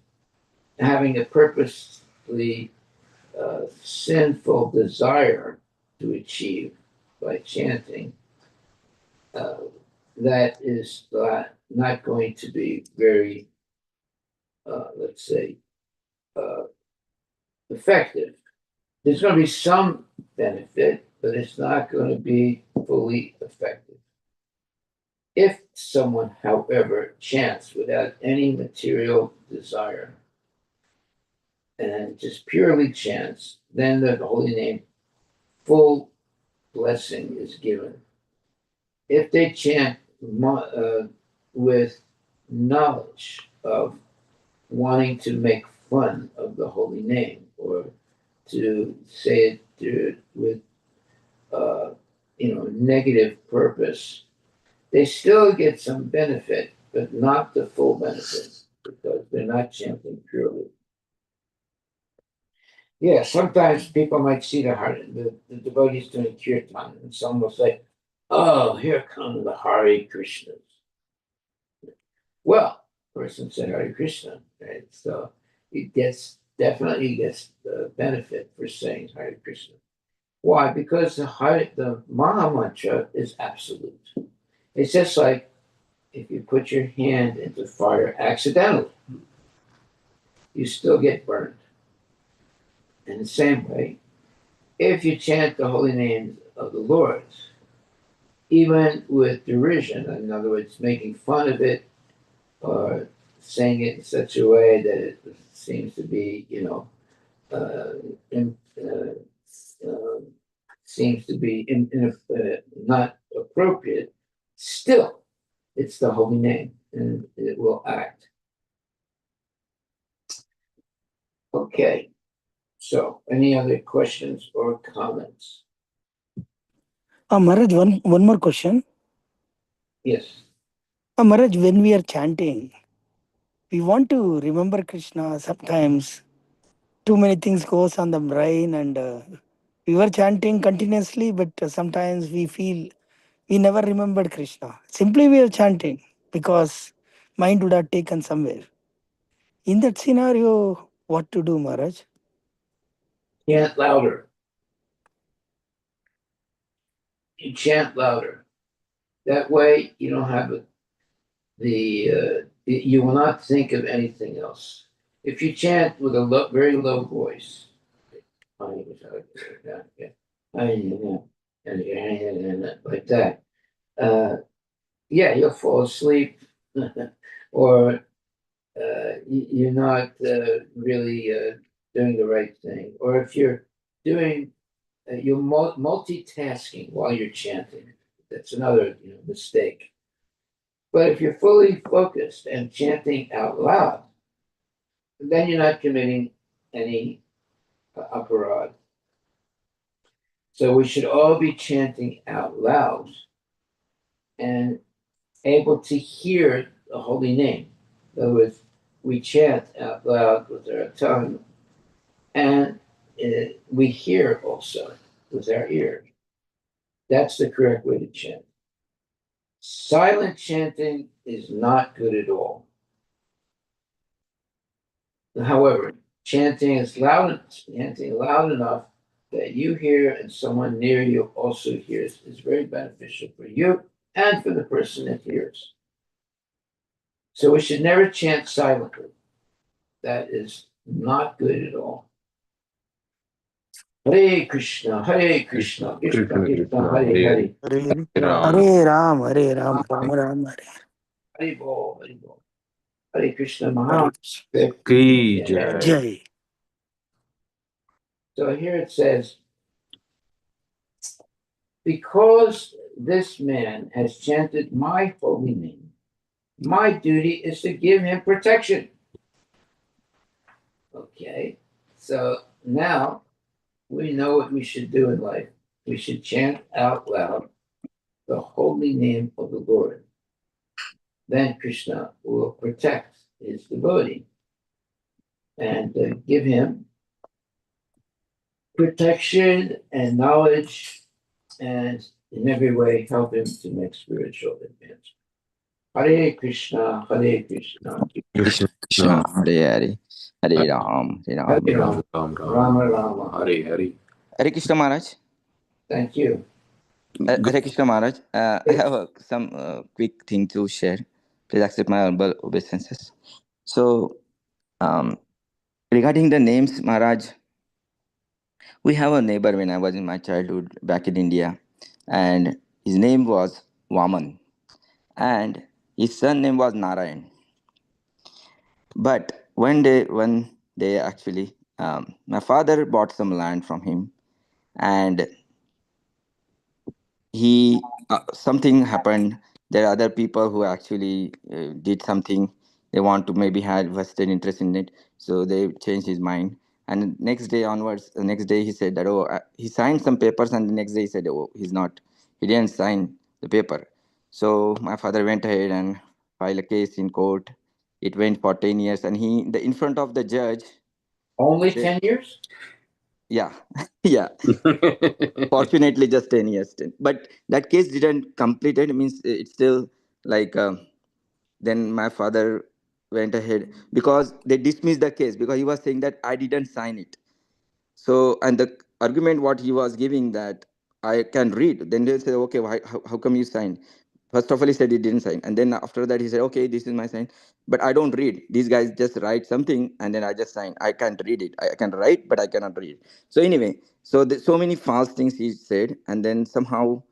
having a purposely sinful desire to achieve by chanting, uh, that is not going to be very, let's say, uh, effective. There's going to be some benefit, but it's not going to be fully effective. If someone, however, chants without any material desire and just purely chants, then the holy name, full blessing is given. If they chant with knowledge of wanting to make fun of the holy name or to say it with negative purpose, they still get some benefit, but not the full benefit because they're not chanting purely. Yeah, sometimes people might see the devotees doing kirtan, and someone will say, "Oh, here come the Hare Krishnas." Well, person said Hare Krishna, right? So it definitely gets the benefit for saying Hare Krishna. Why? Because the Maha Mantra is absolute. It's just like if you put your hand into fire accidentally, you still get burned. In the same way, if you chant the holy names of the Lord, even with derision, in other words, making fun of it or saying it in such a way that it seems to be, uh, in, seems to be not appropriate, still, it's the holy name and it will act. Okay, so any other questions or comments? Maharaj, one more question. Yes. Maharaj, when we are chanting, we want to remember Krishna. Sometimes too many things goes on the brain, and we were chanting continuously, but sometimes we feel we never remembered Krishna. Simply we are chanting because mind would have taken somewhere. In that scenario, what to do, Maharaj? Chant louder. You chant louder. That way you don't have you will not think of anything else. If you chant with a very low voice, like that, yeah, you'll fall asleep, or you're not really doing the right thing. Or if you're doing, you're multitasking while you're chanting. That's another mistake. But if you're fully focused and chanting out loud, then you're not committing any aparad. So we should all be chanting out loud and able to hear the holy name. In other words, we chant out loud with our tongue, and we hear also with our ear. That's the correct way to chant. Silent chanting is not good at all. However, chanting loud enough that you hear and someone near you also hears is very beneficial for you and for the person that hears. So we should never chant silently. That is not good at all. Hare Krishna, Hare Krishna, Krishna Krishna, Hare Hare. Hare Ram, Hare Ram, Ram Ram, Hare Hare Bol, Hare Bol. Hare Krishna Maharaj. Ki Jai. Jai. So here it says, because this man has chanted my holy name, my duty is to give him protection. Okay, so now we know what we should do in life. We should chant out loud the holy name of the Lord. Then Krishna will protect his devotee and give him protection and knowledge and in every way help him to make spiritual advancement. Hare Krishna, Hare Krishna, Krishna Krishna, Hare Hare, Hare Ram, Hare Hare Ram. Rama, Ram Ram. Rama Rama. Hare Hare. Hare Krishna Maharaj. Thank you. Hare Krishna Maharaj. I have some quick thing to share. Please accept my humble obeisances. So, regarding the names, Maharaj, we have a neighbor when I was in my childhood back in India, and his name was Vaman, and his son name was Narayan. But one day actually, my father bought some land from him, and he something happened. There are other people who actually did something. They want to maybe had vested interest in it, so they changed his mind. And next day onwards, the next day he said that, he signed some papers, and the next day he said, oh, he didn't sign the paper. So my father went ahead and filed a case in court. It went for 10 years, and in front of the judge, Only they, 10 years? yeah, yeah. Fortunately, just 10 years. But that case didn't complete it. Means it's still like, then my father went ahead because they dismissed the case because he was saying that I didn't sign it. So, and the argument what he was giving that I can read, then they say, okay, how come you signed? First of all, he said he didn't sign. And then after that, he said, okay, this is my sign. But I don't read. These guys just write something and then I just sign. I can't read it. I can write, but I cannot read. So, anyway, so many false things he said. And then somehow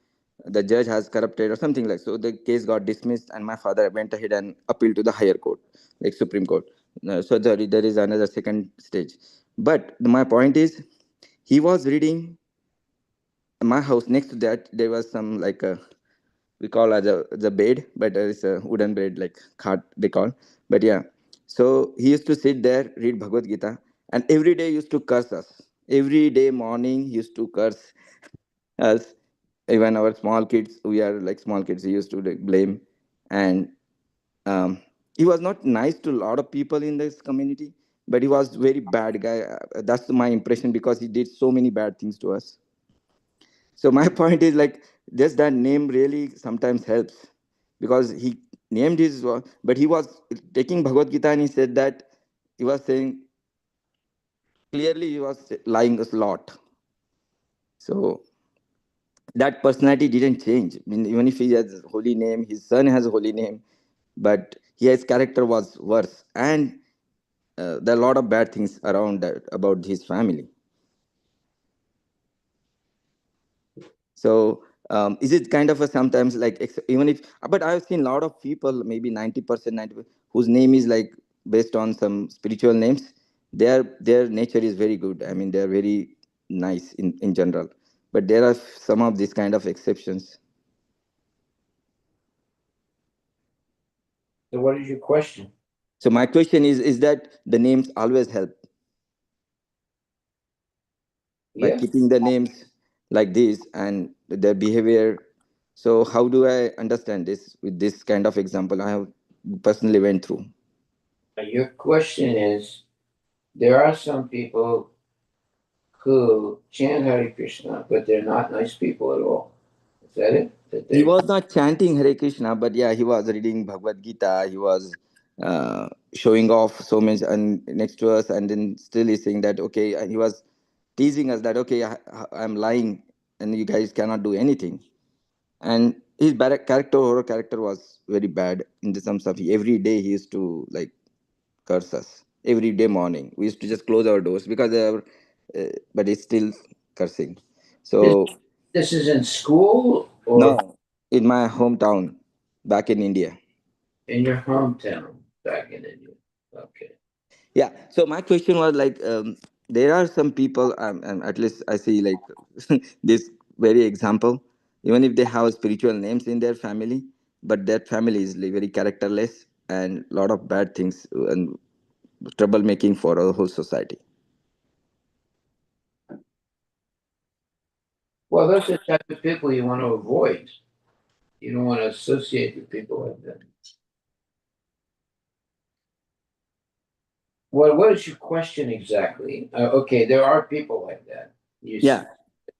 the judge has corrupted or something like so. The case got dismissed, and my father went ahead and appealed to the higher court, like Supreme Court. So, there is another second stage. But my point is, he was reading my house. Next to that, there was some like a we call as the bed, but it's a wooden bed like cart they call. But yeah, so he used to sit there, read Bhagavad Gita, and every day used to curse us. Every day morning, he used to curse us. Even our small kids, we are like small kids. He used to like blame, and um, he was not nice to a lot of people in this community, but he was very bad guy. That's my impression because he did so many bad things to us. So my point is like just that name really sometimes helps because he named his, but he was taking Bhagavad Gita and he said that he was saying clearly he was lying a lot. So that personality didn't change. I mean, even if he has a holy name, his son has a holy name, but his character was worse. And there are a lot of bad things around that about his family. So is it kind of a sometimes like even if, but I've seen a lot of people, maybe 90%, 90 whose name is like based on some spiritual names. Their nature is very good. I mean, they're very nice in general. But there are some of these kind of exceptions. So what is your question? So my question is that the names always help by Yeah. keeping the names like this and their behavior. So how do I understand this with this kind of example I have personally went through? Your question is, there are some people who chant Hare Krishna, but they're not nice people at all. Is that it? That He they was not chanting Hare Krishna, but yeah, he was reading Bhagavad Gita. He was showing off so much and next to us, and then still he's saying that okay, and he was teasing us that okay, I'm lying, and you guys cannot do anything. And his horror character was very bad in the sense of every day he used to like curse us. Every day morning, we used to just close our doors because they were, but he's still cursing. this, So this is in school or no, in my hometown, back in India. in your hometown back in India? Okay. Yeah. So my question was like, there are some people, and at least I see like this very example, even if they have spiritual names in their family, but that family is like very characterless and a lot of bad things and troublemaking for a whole society. Well, those are the type of people you want to avoid. You don't want to associate with people like that. Well, what is your question exactly? Okay, there are people like that. Yeah.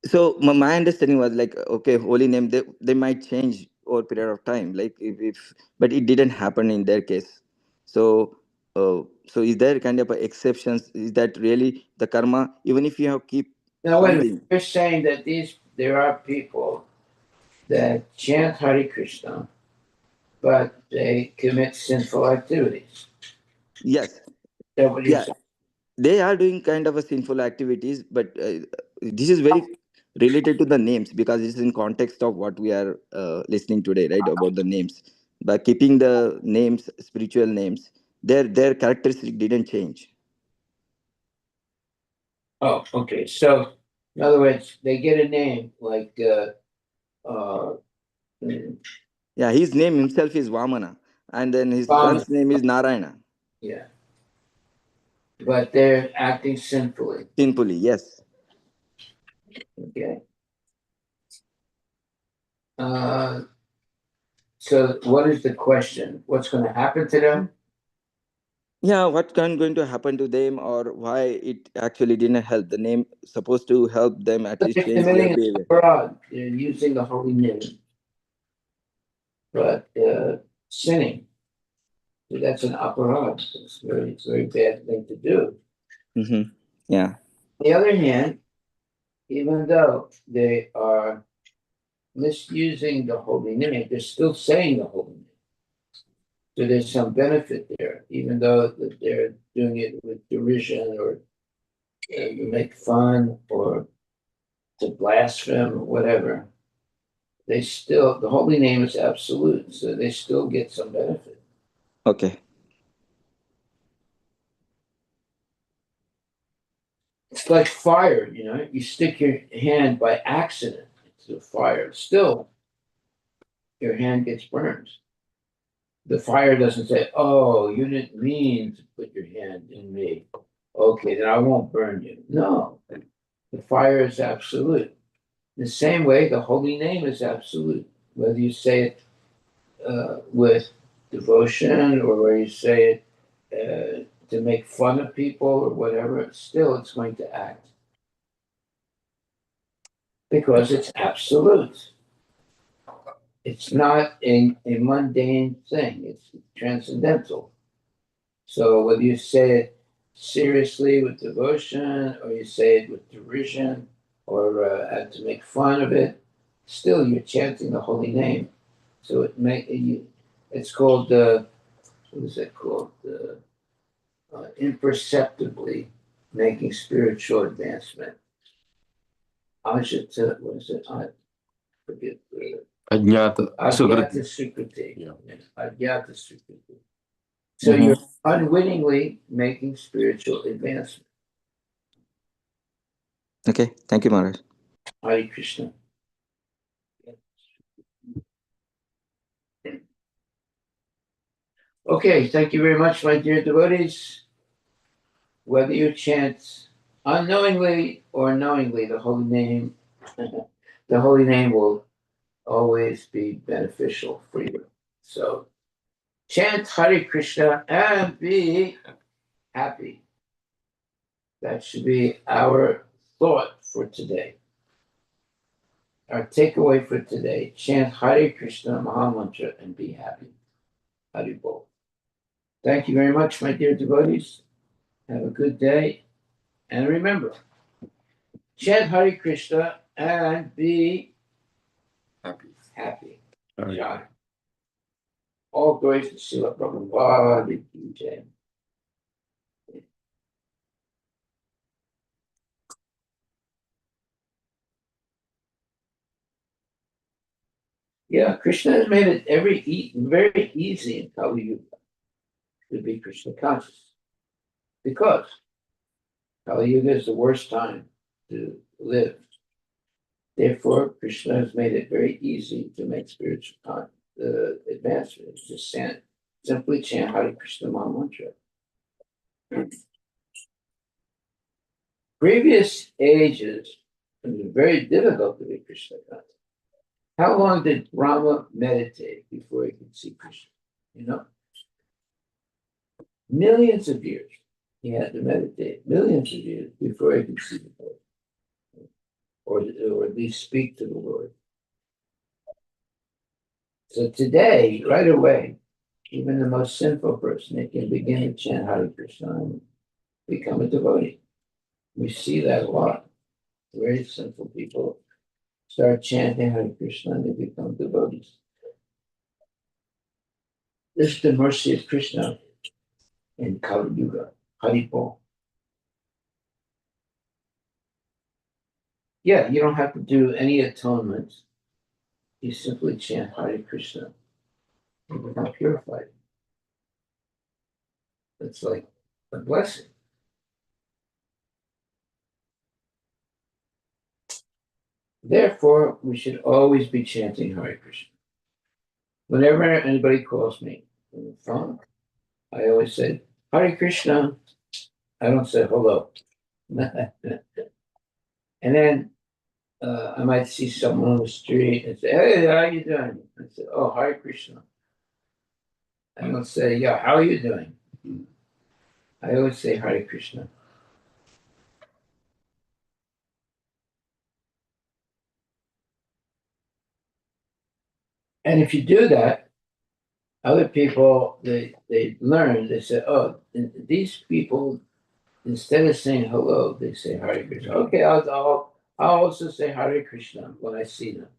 So my understanding was like, okay, holy name, they might change over a period of time, like if but it didn't happen in their case. So so is there kind of a exceptions? Is that really the karma? Even if you have keep Now, wait a minute. something, You're saying that there are people that chant Hare Krishna, but they commit sinful activities. yes, Is that what you're yeah, saying? they are doing kind of a sinful activities, but this is very related to the names because it's in context of what we are listening today, right? About the names. By keeping the names, spiritual names, their characteristic didn't change. Oh, okay. So, in other words, they get a name like, uh, mm, Yeah, his name himself is Vamana, and then his Vamana. son's name is Narayana. Yeah. but they're acting sinfully. Sinfully, yes. Okay. So what is the question? What's going to happen to them? Yeah, what going to happen to them, or why it actually didn't help? The name supposed to help them at least They're change their committing behavior. fraud. They're using the holy name, but sinning. So that's an aparad. It's a very bad thing to do. Mm-hmm. Yeah. On the other hand, even though they are misusing the holy name, they're still saying the holy name. So there's some benefit there, even though that they're doing it with derision or to make fun or to blaspheme or whatever. They still, the holy name is absolute, so they still get some benefit. Okay. It's like fire, you stick your hand by accident into the fire. Still, your hand gets burned. The fire doesn't say, "Oh, you didn't mean to put your hand in me. Okay, then I won't burn you." No, the fire is absolute. The same way, the holy name is absolute. Whether you say it with devotion or whether you say it to make fun of people or whatever, still it's going to act because it's absolute. It's not a mundane thing, it's transcendental. So whether you say it seriously with devotion or you say it with derision or to make fun of it, still you're chanting the holy name. So it's called what is it called? Imperceptibly making spiritual advancement. What is it? I forget. Ajnata Agyata Sukriti. Sukriti. Yeah. Agyata Sukriti. So you're unwittingly making spiritual advancement. Okay. Thank you, Maharaj. Hare Krishna. Okay, thank you very much, my dear devotees. Whether you chant unknowingly or knowingly the holy name, the holy name will always be beneficial for you. So chant Hare Krishna and be happy. That should be our thought for today. Our takeaway for today, chant Hare Krishna Mahamantra and be happy. Hare Bol. Thank you very much, my dear devotees. Have a good day. And remember, chant Hare Krishna and be happy. Hare. Jai. All glories to Srila Prabhupada ki Jai. Yeah, Krishna has made it very easy in Kali Yuga to be Krishna conscious because Kali Yuga is the worst time to live. Therefore, Krishna has made it very easy to make spiritual advancement. Just simply chant Hare Krishna Mahamantra. Previous ages, it was very difficult to be Krishna conscious. How long did Rama meditate before he could see Krishna? Millions of years. He had to meditate millions of years before he could see the Lord, or at least speak to the Lord. So today, right away, even the most sinful person, they can begin to chant Hare Krishna and become a devotee. We see that a lot. Very sinful people start chanting Hare Krishna and they become devotees. This is the mercy of Krishna in Kali Yuga. Hare Bol. Yeah, you don't have to do any atonement. You simply chant Hare Krishna and become purified. It's like a blessing. Therefore, we should always be chanting Hare Krishna. Whenever anybody calls me on the phone, I always say, Hare Krishna. I don't say hello. And then I might see someone on the street and say, "Hey, how you doing?" I say, "Oh, Hare Krishna." I don't say, "Yeah, how are you doing?" I always say Hare Krishna. And if you do that, other people they learn. They say, "Oh, these people instead of saying hello, they say Hare Krishna." Okay, I'll also say Hare Krishna when I see them.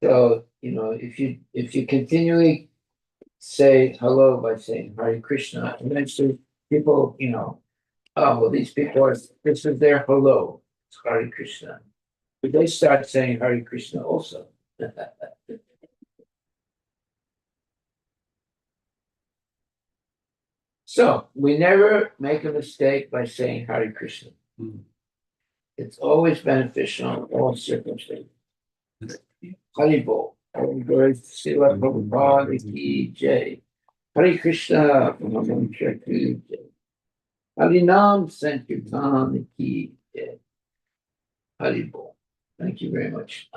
So if you continually say hello by saying Hare Krishna, eventually people oh well, these people are this is their hello. It's Hare Krishna. But they start saying Hare Krishna also. So we never make a mistake by saying Hare Krishna. It's always beneficial in all circumstances. Haribol. Srila Prabhupada ki jai. Hare Krishna. Mahamantra ki jai. Harinam Sankirtan ki jai. Haribol. Thank you very much.